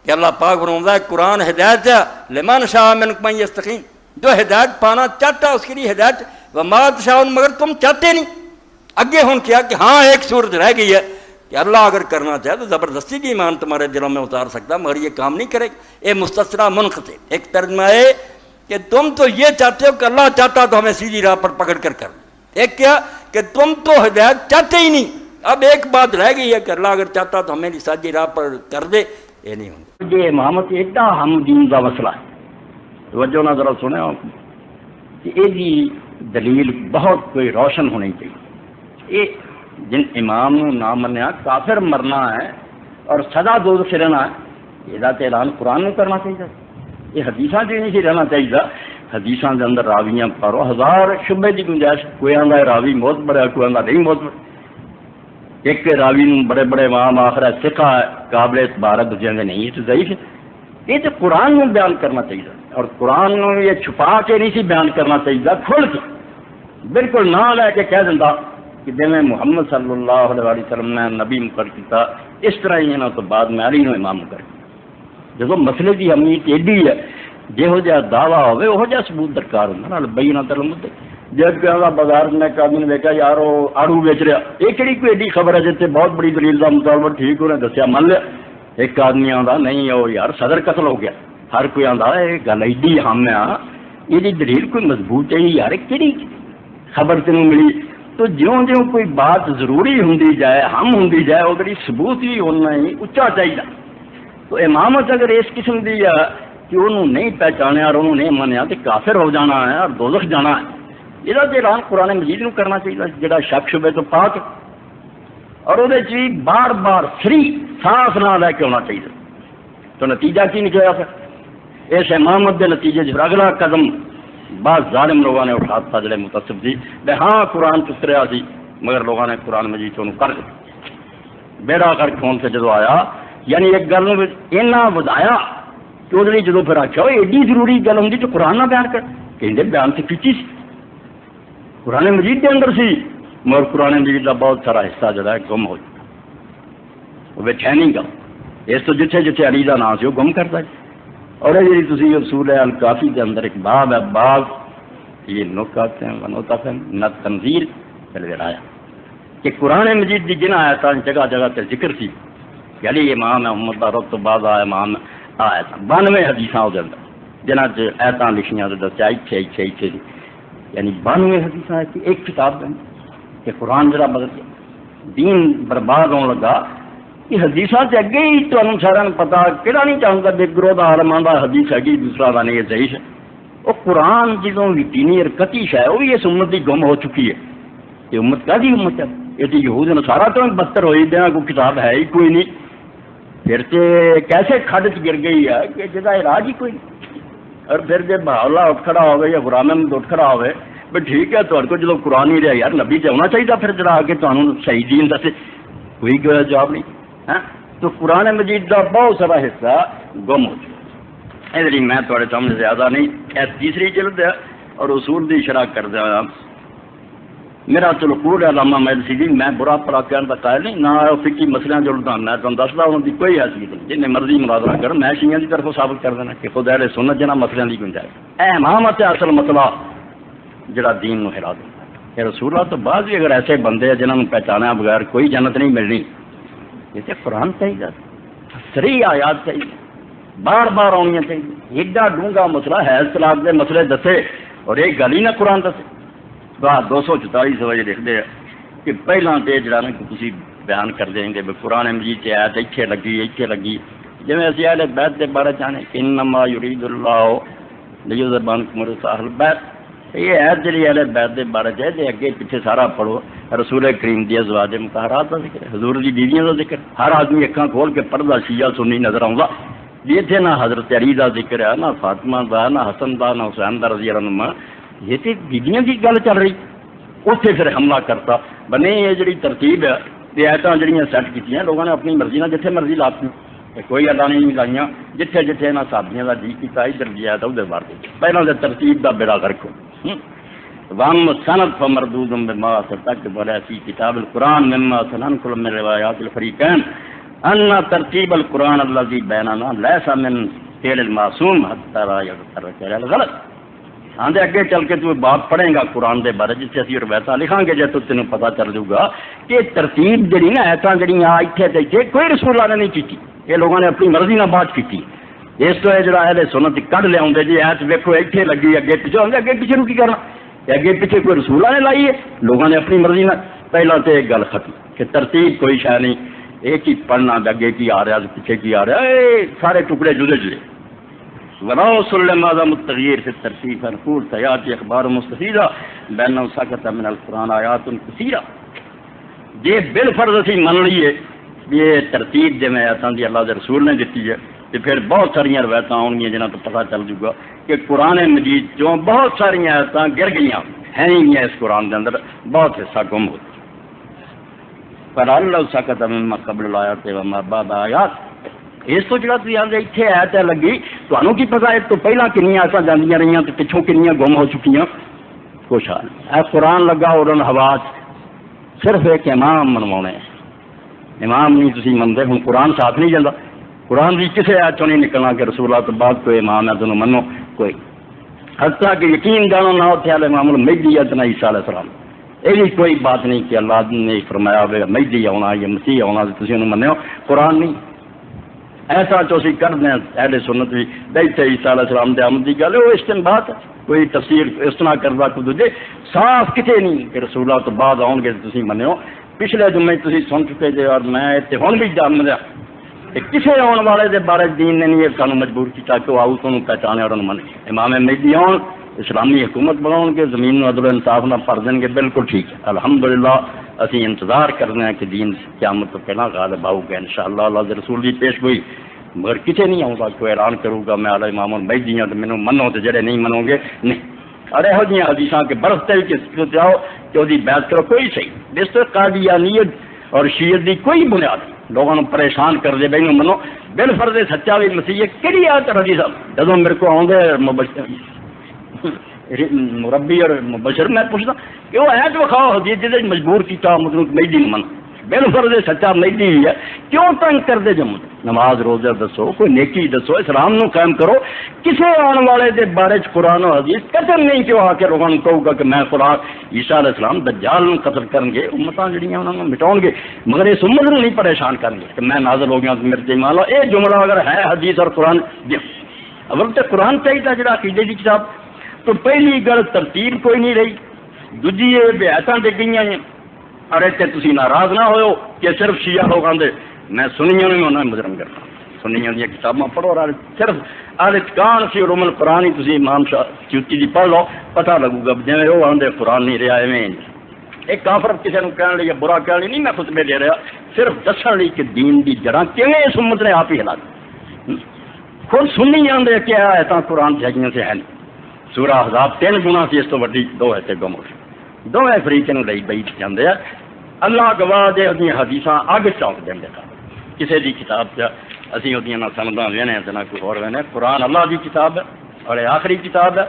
کہ اللہ پاک فرماتا ہے قرآن ہدایت ہے، لمن شاء منکم ان یستقیم، جو ہدایت پانا چاہتا ہے اس کے لیے ہدایت۔ وما تشاءون مگر تم چاہتے نہیں۔ اگے ہوں کیا کہ ہاں ایک صورت رہ گئی ہے کہ اللہ اگر کرنا چاہے تو زبردستی کی ایمان تمہارے دلوں میں اتار سکتا، مگر یہ کام نہیں کرے گا۔ یہ مستثنیٰ منقطع ایک ترجمہ ہے کہ تم تو یہ چاہتے ہو کہ اللہ چاہتا تو ہمیں سیدھی راہ پر پکڑ کر دے، ایک کیا کہ تم تو ہدایت چاہتے ہی نہیں۔ اب ایک بات رہ گئی ہے کہ اللہ اگر چاہتا تو ہمیں سیدھی راہ پر کر دے، یہ نہیں ہوتا۔ یہ امامت ایڈا ہم دین کا مسئلہ ہے، توجہ نہ ذرا سنے کہ یہ دلیل بہت کوئی روشن ہونی چاہیے۔ یہ جن امام نہ منیا کافر مرنا ہے اور سزا دوزخ سے رہنا ہے، یہ اعلان قرآن میں کرنا چاہیے، یہ حدیثاں جو نہیں رہنا چاہیے۔ حدیثاں کے اندر راویاں پارو ہزار شبے کی گنجائش، کوئی آدھا ہے راوی موت بڑا، کوئی آدھا نہیں موت بڑا، ایک راوی بڑے بڑے امام آخر ہے سکھا ہے قابل اعتبار ہے، دوسرے نے نہیں، یہ تو ضعیف ہے۔ یہ تو قرآن میں بیان کرنا چاہیے، اور قرآن میں یہ چھپا کے نہیں سی بیان کرنا چاہیے، کھل کے بالکل نہ لے کے کہہ دینا کہ جی محمد صلی اللہ علیہ وسلم نے نبی مقرر کیا اس طرح ہی ہے، تو بعد میں علی نے امام مقرر کیا۔ جب مسئلے کی اہمیت ایڈی ہے، جہو جہا دعویٰ ہوئے وہ جہا ثبوت درکار ہوتا نا، بینۃ المدعی۔ جب کہ بازار میں ایک آدمی نے دیکھا یار وہ آڑو بیچ رہا، یہ کہڑی کوئی ایڈی خبر ہے جیسے بہت بڑی دلیل کا مطالبہ ٹھیک انہیں دسیا من لیا۔ ایک آدمی آتا نہیں وہ یار صدر قتل ہو گیا، ہر کوئی آتا یہ گل ایڈی ہم آ یہ دلیل کوئی مضبوط ہے یار، کہڑی خبر تینوں ملی؟ تو جیوں جیوں کوئی بات ضروری ہوں جائے، ہم ہوں جائے، وہ کہڑی ثبوت بھی ہونا ہی اچا چاہیے۔ تو امامت اگر اس قسم کی ہے کہ انہوں نہیں پہچانیا اور انہوں نہیں منیا تو کافر ہو جانا ہے اور دوزخ جانا ہے۔ یہ اعلان قرآن مجید نو کرنا چاہیے جڑا شک شبے تو پاک، اور وہ بار بار فری صاف نہ لے کے ہونا چاہیے۔ تو نتیجہ کی نکلا پھر اس امامت کے نتیجے پھر اگلا قدم بعض ظالم لوگوں نے اٹھاتا جڑے متصف سی بے ہاں قرآن چس رہا سی، مگر لوگوں نے قرآن مجید تو کر دیا بیڑا کر کھون سے جدو آیا، یعنی ایک گل اینا ودایا کہ وہ جدو پھر آخیا وہ ایڈی ضروری گل ہوں تو قرآن نہ بیان کر، کہ بیان سے کیتی سی قرآن مجید کے اندر سی، مگر قرآن مجید کا بہت سارا حصہ جڑا ہے گم ہو چکا، وہ ہے نہیں گم، اس تو جتھے جتھے علی کا نام سے وہ گم کرتا ہے۔ اور یہ تھی سورہ الکافی کے اندر ایک باب ہے، باب یہ نکات ہیں ونوتف نہ تنظیر آیا کہ قرآن مجید کی جن آیات جگہ جگہ تے ذکر سی کہ علی امام ہے، محمد کا رب تو بعد آیا امام آیت 92 حدیثاں وہ اندر جنہ آیتاں لکھیاں تو دسیا اچھے اچھے اچھے یعنی 92 حدیث ایسی ایک کتاب میں کہ قرآن جڑا بدل گیا، دین برباد ہونے لگا. یہ حدیثاں سے اگے ہی تمہیں سارا پتا کہڑا نہیں چاہوں گا بے گروہ عالماں کا حدیث ہے دوسرا کا نہیں، یہ صحیح ہے. وہ قرآن جدوں یقینی اور قطعی ہے وہ بھی اس امت کی گم ہو چکی ہے. یہ امت کا امت ہے، یہ تو یہود نصارا تو بدتر ہوئی دیا، کوئی کتاب ہے ہی کوئی نہیں. پھر تو کیسے کھڈ چ گر گئی ہے کہ جہاں علاج ہی کوئی نہیں. اور پھر جب بہاولہ اٹھ کھڑا ہوئے یا غلام احمد اٹھ کھڑا ہوئے بھائی ٹھیک ہے تھوڑے کو جب قرآن ہی رہا یار نبی تو ہونا چاہیے پھر جڑا آ کے تمہیں صحیح دین دسے، کوئی جواب نہیں. تو قرآن مجید کا بہت سارا حصہ گم ہو چکا. اس لیے میں تھوڑے سامنے زیادہ نہیں، تیسری جلد ہے اور اصول کی شرح کر دیا. میرا چلو قول ہے علامہ مجلسی دی، میں برا پڑا کہنے کا قائل نہیں، نہ فقہی مسئلے جڑتا میں تمہیں دستا انہوں کی کوئی حیثیت نہیں. جن مرضی مناظرہ کر میں شیعہ کی طرف ثابت کر دینا کہ خود اہل سنت جنہ مسئلے کی گنجائش. امامت ہے اصل مسئلہ جڑا دین نو ہرا دیتا ہے. رسول اللہ تو بعد بھی اگر ایسے بندے ہیں جنہوں نے پہچانا بغیر کوئی جنت نہیں ملنی. یہ تو قرآن چاہیے، صریح آیات چاہیے، بار بار آنی چاہیے. ایڈا ڈونگا مسئلہ حیض طلاق کے مسئلے دسے اور ایک گل ہی نہ قرآن دسے. 244 وجہ لکھتے ہیں کہ پہلا تو جڑا نا کہ تھی بیان کر دیں گے قرآن مجید سے آیت اتنے لگی جی اسی اہل بیت کے بارے چاہنے کہ انما یرید اللہ لیذہبعنکم الرجس اہل البیت. یہ آیت جی اہل بیت کے بارے چاہے اگے پیچھے سارا پڑھو. رسول کریم دی ازواج مطہرات کا ذکر، حضور دی بیویاں کا ذکر، ہر آدمی اکھاں کھول کے پڑھدا شیعہ سنی نظر آؤں گا. اتنے نہ حضرت علی کا ذکر ہے، نہ فاطمہ کا، نہ حسن کا، نہ حسین کا رضی اللہ عنہما. یہ تو بیویاں کی گل چل رہی، اتنے پھر حملہ کرتا. بنے یہ جڑی ترتیب ہے یہ ایتاں جڑیاں سیٹ کی لوگوں نے اپنی مرضی نہ جتھے مرضی لاتی، کوئی ادا نہیں لائیاں. جتھے جتھے انہاں صحابیاں کا جی کیتا ادھر جی آیا ادھر مار دے. پہلے تو ترتیب کا بیڑا غرق ہو. وام سند فمردود بما تک بولا فی کتاب القرآن مما سننقل من روایات الفریقین ان ترتیب القرآن الذی بیننا لیس من فعل المعصوم حتی لا یترک الغلط. آندے اگے چل کے تو بات پڑھیں گا قرآن دے بارے جس اسی روایتاں لکھاں گے جے تو تینوں پتہ چل جائے گا کہ ترتیب جڑی نا ایتاں جڑیاں اتھے تے کوئی رسول اللہ نے نہیں کیتی، یہ لوگوں نے اپنی مرضی نال بات کیتی. اس تو جڑا اہل سنت کڈ لے آوندے جی ایت ویکھو اتھے لگی اگے پیچھے ہوندے اگے پیچھے نوں کی کرنا، اگے پیچھے کوئی رسول اللہ نے لائی ہے، لوگوں نے اپنی مرضی نال. پہلا تو ایک گل ختم کہ ترتیب کوئی شے نہیں، ایک ہی پڑھنا اگے کی آ رہا پیچھے کی آ رہا، سارے ٹکڑے جدے جدے. وَلَوْ سُلِّمَ هَذَا التَّغْيِيرُ فِي التَّرْتِيبِ فَنَقُولُ سَيَأْتِي أَخْبَارٌ مُسْتَفِيضَةٌ بَأَنَّهُ سَكَتَ مِنَ الْقُرْآنِ آيَاتٌ كَثِيرَةٌ. یہ بالفرض اسی من لیے یہ ترتیب جی میں آیاتاں دی اللہ دے رسول نے دیتی ہے تو پھر بہت ساری روایتاں آن گیا جنہاں تو پتہ چل جائے گا کہ قرآن مجید چوں بہت ساری آیاتاں گر گئیاں ہیں ہی نہیں اس قرآن دے اندر، بہت حصہ گم ہو. فَلَعَلَّهُ سَكَتَ مِمَّا قَبْلَ الْآيَاتِ وَمَا بَعْدَ الْآيَاتِ. اس تو جڑا تھی آدھے اتنے ایت لگی تمہیں کی پتا ہے تو پہلا کنیاں ایسا جانیاں رہی تو پچھوں کنیاں گم ہو چکی کچھ حال اے قرآن لگا اور حواس صرف ایک امام منوانے امام نہیں تھی منتے ہوں قرآن ساتھ نہیں جاتا. قرآن کی کسی ایت چوں نہیں نکلنا کہ رسول اللہ تو بعد کوئی امام ہے تمہیں منو کوئی حتیٰ کہ یقین جانو نہ ہوتے امام المہدی ہے نہ عیسیٰ علیہ السلام. یہ کوئی بات نہیں کہ اللہ نے فرمایا مہدی آنا یا مسیح آنا تھی انہوں منو قرآن نہیں. ایسا تو اسی کر دیں اہل سنت بھی بیٹھے عیسیٰ علیہ السلام دے آمد کی گل وہ استنباط ہے کوئی تفسیر اس طرح کرتا کو دوجے صاف کتے نہیں کہ رسول اللہ تو بعد آؤ گے تھی منو. پچھلے جمعے تھی سن چکے جے اور میں ہوں بھی جان دیا کہ کسی آنے والے دے بارے دین نے نہیں سانو مجبور کیا کہ وہ آؤ تو پہچانے اور منے. امام مہدی آن اسلامی حکومت بناؤ گے زمین عدل و انصاف نہ پڑھ دیں گے بالکل ٹھیک ہے. الحمدللہ اسی انتظار کرنے ہیں کہ دین قیامت تو پہلا غالب آؤ گا انشاءاللہ. اللہ کے رسول کی پیش گوئی مگر کسی نہیں آؤں گا کوئی اعلان کروں گا میں علیہ امام المہدی ہوں تو مینوں منو تو جڑے نہیں منو گے نہیں. اور یہو جی حدیثاں کے برس طریقے جاؤ کہ وہ بیعت کرو کوئی صحیح اس طرح قادیانیت اور شیعت کی کوئی بنیاد نہیں. لوگوں کو پریشان کر دے بھائی منو بالفرض سچا بھی مسیح کہڑی آیت حدیث جدوں میرے کو آؤں مربی اور مبشر میں پوچھتا کہ وہ ایت وکھاؤ حدیث جی مجبور کیا مطلب مہدی نہیں من بالفرض سچا مہدی ہی ہے کیوں تنگ کر دے جم نماز روزہ دسو کوئی نیکی دسو اسلام نو قائم کرو. کسی آنے والے دے بارے قرآن و حدیث قتل نہیں کہ وہ آ کے لوگوں کو کہوں گا کہ میں قرآن عیسیٰ علیہ السلام دجال نو قتل کریں گے امتاں جڑیاں انہوں نے مٹاؤ گے مگر اس امت نو نہیں پریشان کریں گے کہ میں نازل ہو گیا تو میرے تے ایمان لو. یہ جملہ اگر ہے حدیث اور قرآن اول تو قرآن چاہیے جڑا عقیدے کی کتاب تو پہلی گل ترتیب کوئی نہیں رہی، دوجی یہ بیعتاں تے گئیاں ہیں، اور اتنے تسی ناراض نہ ہوئو کہ صرف شیعہ لوگ آندے میں سنیاں نہیں انہاں مجرم کرنا، سنیاں دی کتاباں پڑھو اور صرف آل اتقان فی علوم القرآن ہی تسی امام سیوطی دی پڑھ لو، پتہ لگو گا جویں وہ آندے قرآن نہیں رہا ایویں ایک کافر کسی نے کہنے لئی یا برا کہنے لئی نہیں، میں خطبے دے رہا صرف دسن لئی کہ دین دی جڑاں کیویں اس امت نے آپ ہی ہلا دی، خود سنی آندے کہ آیتاں قرآن چاہیے سے ہے نہیں، سورہ احزاب 3 گنا سی اس تو وڈی 2 ہے تے گم ہو دونوں فریقیں لئی بئی جاندے ہیں، اللہ گواہ دے اودیاں حدیثاں اگ چونک دیندے کسی دی کتاب چ اسی اودیاں نہ سمجھاں وینے تے نہ کوئی ہور وینے، قرآن اللہ دی کتاب ہے اور یہ آخری کتاب ہے،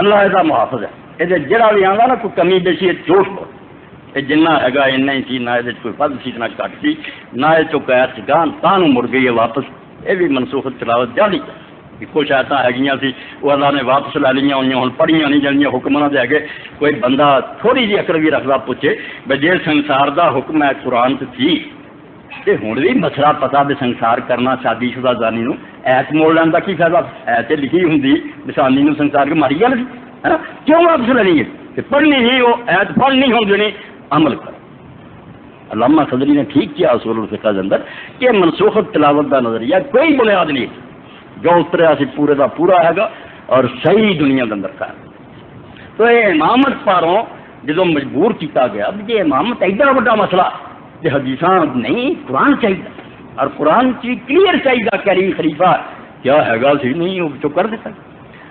اللہ دا محافظ ہے، یہ جڑا بھی آندا نا کوئی کمی بیشی جھوٹ بول، یہ جنہ ہے اِنّا ہی سی، نہ یہ کوئی فضل سی نہ گھٹ سی، نہ یہ چکیت گان تاں مڑ گئی ہے واپس، یہ بھی منسوخ تلاوت جاری ہے، کچھ ایسا ہے سی وہ اللہ نے واپس لے لیا ہوئی ہوں پڑھیاں نہیں جانیاں حکم نہ دے گئے، کوئی بندہ تھوڑی جی عقل بھی رکھتا پوچھے بھائی جی سنسار دا حکم ہے قرآن تھی تے ہوں بھی مسئلہ پتا بھی سنسار کرنا شادی شدہ زانی نو ایت موڑ لینا کی فائدہ، ایت لکھی ہوں بسانی نو سنسار کے ماری گل ہے نا، کیوں واپس لینی ہے کہ پڑھنی ہی وہ ایت پڑھنی ہوں جنہیں عمل کر۔ علامہ صدری نے ٹھیک کیا اصول الفقہ کے اندر کہ منسوخ تلاوت کا نظریہ کوئی بنیاد نہیں، جو اتریا سی پورے کا پورا ہے گا اور صحیح دنیا کے اندر کا ہے۔ تو یہ امامت پاروں جدو مجبور کیتا گیا یہ امامت ایڈا بڑا مسئلہ کہ حدیثاں نہیں قرآن چاہیے اور قرآن کی کلیئر چاہیے کہ علی خلیفہ کیا ہے گا سی نہیں وہ جو کر دیتا،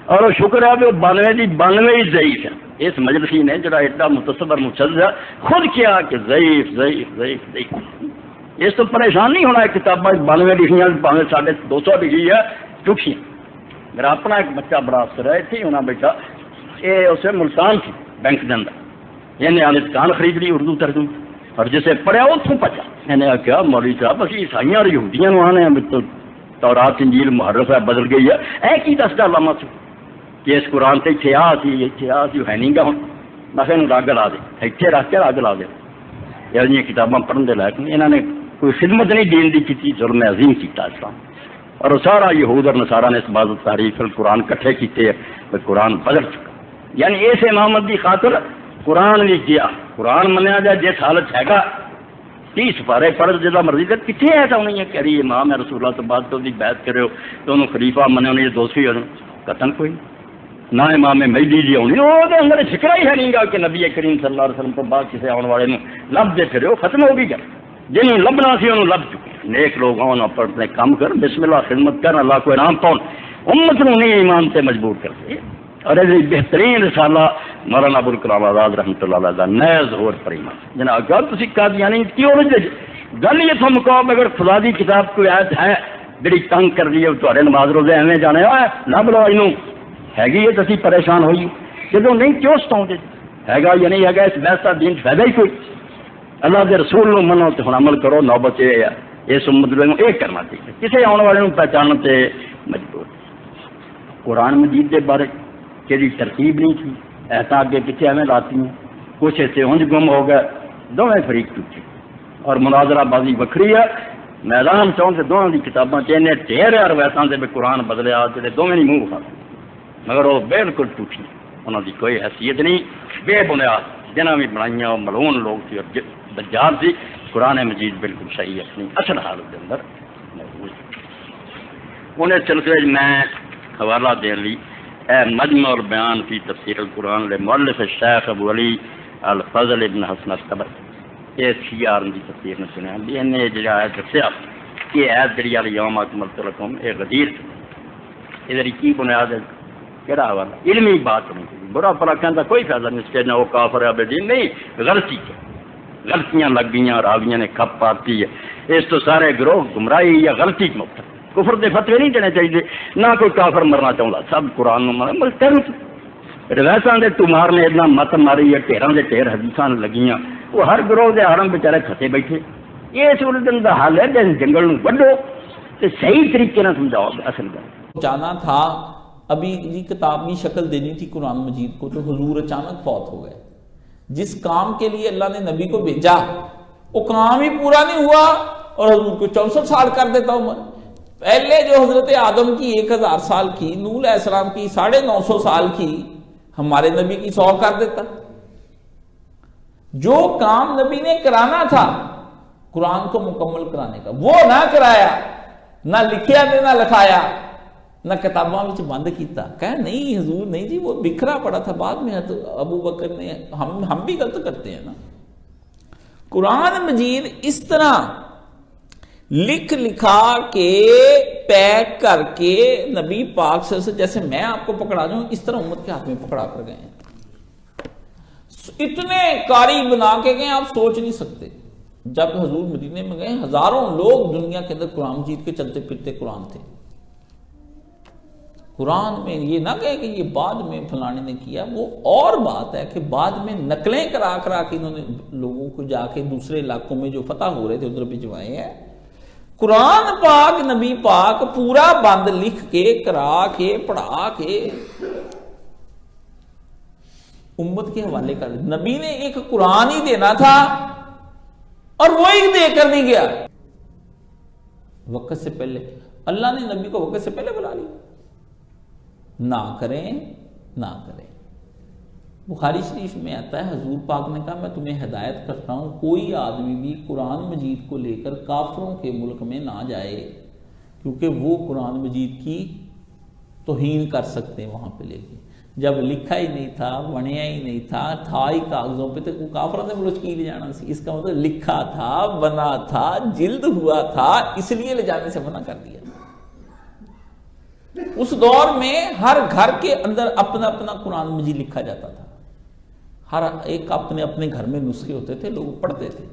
اور وہ شکر ہے کہ وہ 92 ہی ضعیف ہے۔ اس مجلسی نے جڑا ایڈا متصور مشدد خود کیا کہ ضعیف ضعیف ضعیف ضعیف، اس تو پریشان نہیں ہونا ہے کتابیں 92 لکھیاں پاویں 250 لکھی ہے چکھی۔ میرا اپنا ایک بچہ بڑا افسر ہے اتنے ہونا بیٹا، یہ اسے ملتان تھی بینک کے اندر، یعنی آل اتقان خرید لی اردو ترجمہ اور جسے پڑھیا اتوں پچا، میں نے کیا مولوی صاحب اسی عیسائیاں اور یہودیاں آنے ہیں تورات انجیل محرف ہے بدل گئی ہے، اے کی دستا علامہ سے کہ اس قرآن سے اتنے آ ہے نہیں گا ہوں میں رگ لا دے اتنے رکھ کے رگ لا دے، یہ کتاباں پڑھنے کے لائق نہیں، یہاں نے کوئی خدمت نہیں دین دی کی، ظلم عظیم کیتا اسلام، اور سارا یہود اور نصارہ نے اس بات تاریخ قرآن کٹھے کیتے ہیں، قرآن بدل چکا، یعنی اس امامت کی خاطر قرآن بھی کیا، قرآن منیا جائے جس حالت ہے گا 30 سپارے پڑھ جا مرضی کر کتنے ایسا نہیں ہے کہ اری امام ہے رسول اللہ تو بعد تو بیعت کرے ہو تو انہوں خلیفہ منے انہیں دوسری ہو قتل کوئی نہ امام مہدی جی آنی وہ اندر فکر ہی ہے نہیں گا کہ نبی کریم صلی اللہ علیہ وسلم تو بعد کسی آنے والے لب دے پھرے ہو ختم ہو گئی گا، جنہوں لبنا سی انہوں لب چکے، نیک لوگ آن اپنے کام کر بسم اللہ خدمت کر اللہ کو انعام پاؤن، امت نو نہیں ایمان سے مجبور کرتے، اور یہ بہترین رسالہ مولانا ابوالکلام آزاد رحمۃ اللہ علیہ نئے ظہور پر ایمان جناب گل تھی قادیانی کیوں گل یہ تم کہو اگر خدا دی کتاب کوئی آیت ہے جی تنگ کر رہی ہے تھوڑے نماز روزے ایویں جانے لب لو یہ ہے گی تو اسی پریشان ہوئی جدو نہیں کیوں ستاؤ ہے گا یا نہیں ہے گا اس بحث کا دین فائدہ ہی کوئی، اللہ کے رسول نو منو تو ہوں عمل کرو، نوبت یہ ہے اس امت یہ کرنا چاہیے، کسی آنے والے پہچان سے مجبور۔ قرآن مجید کے بارے کہ ترتیب نہیں تھی، ایسا اگے پیچھے ایویں لاتی ہیں، کچھ ایسے ہنج گم ہو گئے، دونوں فریق ٹوٹے اور مناظرہ بازی وکری ہے، میدان چون سے دونوں کی کتاباں چینے ڈھیر ہے روایتوں سے بھی قرآن بدلیا جڑے دونوں نہیں منہ کھا مگر وہ بالکل ٹوٹی، انہوں کی کوئی حیثیت نہیں، بے بنیاد جنہیں بھی بنائی وہ ملون لوگ تھی اور دجال سی، قرآن مجید بالکل صحیح اپنی اصل حالت کے اندر موجود۔ انہیں سلسلے میں حوالہ دین لی مجمع البیان فی تفسیر القرآن لمؤلف الشیخ ابو علی الفضل ابن حسن الطبری، یہ شیعہ کی تفسیر نے سنیا بھی انہیں جڑا ہے دسیا کہ ایت جڑی الیوم اکملت لکم یہ غدیر ادھر کی بنیاد ہے کہڑا حوالہ علمی بات نہیں، برا بھلا کہنا کوئی فائدہ نہیں، اس کے نہ وہ کافر ہے دین نہیں، غلطی ہے، غلطیاں لگ گئی راویاں نے کھپ پاتی ہے، اس تو سارے گروہ گمراہی یا غلطی مبتلا، کفر دے فتوے نہیں دینے چاہیے، نہ کوئی کافر مرنا چاہتا، سب قرآن روایتوں کے تمہار نے اتنا مت ماری ہے، ٹھیروں کے ٹھیر حدیثاں لگیاں، وہ ہر گروہ کے آرم بچارے کھتے بیٹھے، یہ سورت کا حل ہے جنگل وڈو تو صحیح طریقے نہ سمجھاؤ اصل گل جانا تھا، ابھی یہ کتاب کی شکل دینی تھی قرآن مجید کو، تو حضور اچانک فوت ہو گئے، جس کام کے لیے اللہ نے نبی کو بھیجا وہ کام ہی پورا نہیں ہوا اور حضور کو 64 سال کر دیتا عمر۔ پہلے جو حضرت آدم کی 1000 سال کی، نوح علیہ السلام کی 950 سال کی، ہمارے نبی کی 100 کر دیتا. جو کام نبی نے کرانا تھا قرآن کو مکمل کرانے کا وہ نہ کرایا، نہ لکھیا تے نہ لکھایا، نہ کتاباں وچ بند کیتا. کہا نہیں حضور نہیں جی وہ بکھرا پڑا تھا، بعد میں ابو بکر نے. ہم بھی غلط کرتے ہیں نا. قرآن مجید اس طرح لکھ لکھا کے پیک کر کے نبی پاک سے جیسے میں آپ کو پکڑا جاؤں اس طرح امت کے ہاتھ میں پکڑا کر گئے ہیں. اتنے قاری بنا کے گئے آپ سوچ نہیں سکتے. جب حضور مدینے میں گئے ہزاروں لوگ دنیا کے اندر قرآن مجید کے چلتے پھرتے قرآن تھے. قرآن میں یہ نہ کہے کہ یہ بعد میں فلانے نے کیا، وہ اور بات ہے کہ بعد میں نقلیں کرا کرا کے انہوں نے لوگوں کو جا کے دوسرے علاقوں میں جو فتح ہو رہے تھے ادھر بھجوائے ہیں. قرآن پاک نبی پاک پورا بند لکھ کے کرا کے پڑھا کے امت کے حوالے کر. نبی نے ایک قرآن ہی دینا تھا اور وہی دے کر نہیں گیا. وقت سے پہلے اللہ نے نبی کو وقت سے پہلے بلا لیا. نہ کریں نہ کریں. بخاری شریف میں آتا ہے حضور پاک نے کہا میں تمہیں ہدایت کرتا ہوں کوئی آدمی بھی قرآن مجید کو لے کر کافروں کے ملک میں نہ جائے، کیونکہ وہ قرآن مجید کی توہین کر سکتے ہیں وہاں پہ لے کے. جب لکھا ہی نہیں تھا، بنیا ہی نہیں تھا، تھا ہی کاغذوں پہ، تو کافروں نے ملک کی لے جانا سی. اس کا مطلب لکھا تھا، بنا تھا، جلد ہوا تھا، اس لیے لے جانے سے منع کر دیا. اس دور میں ہر گھر کے اندر اپنا اپنا قرآن مجید لکھا جاتا تھا. ہر ایک اپنے اپنے گھر میں نسخے ہوتے تھے، لوگ پڑھتے تھے.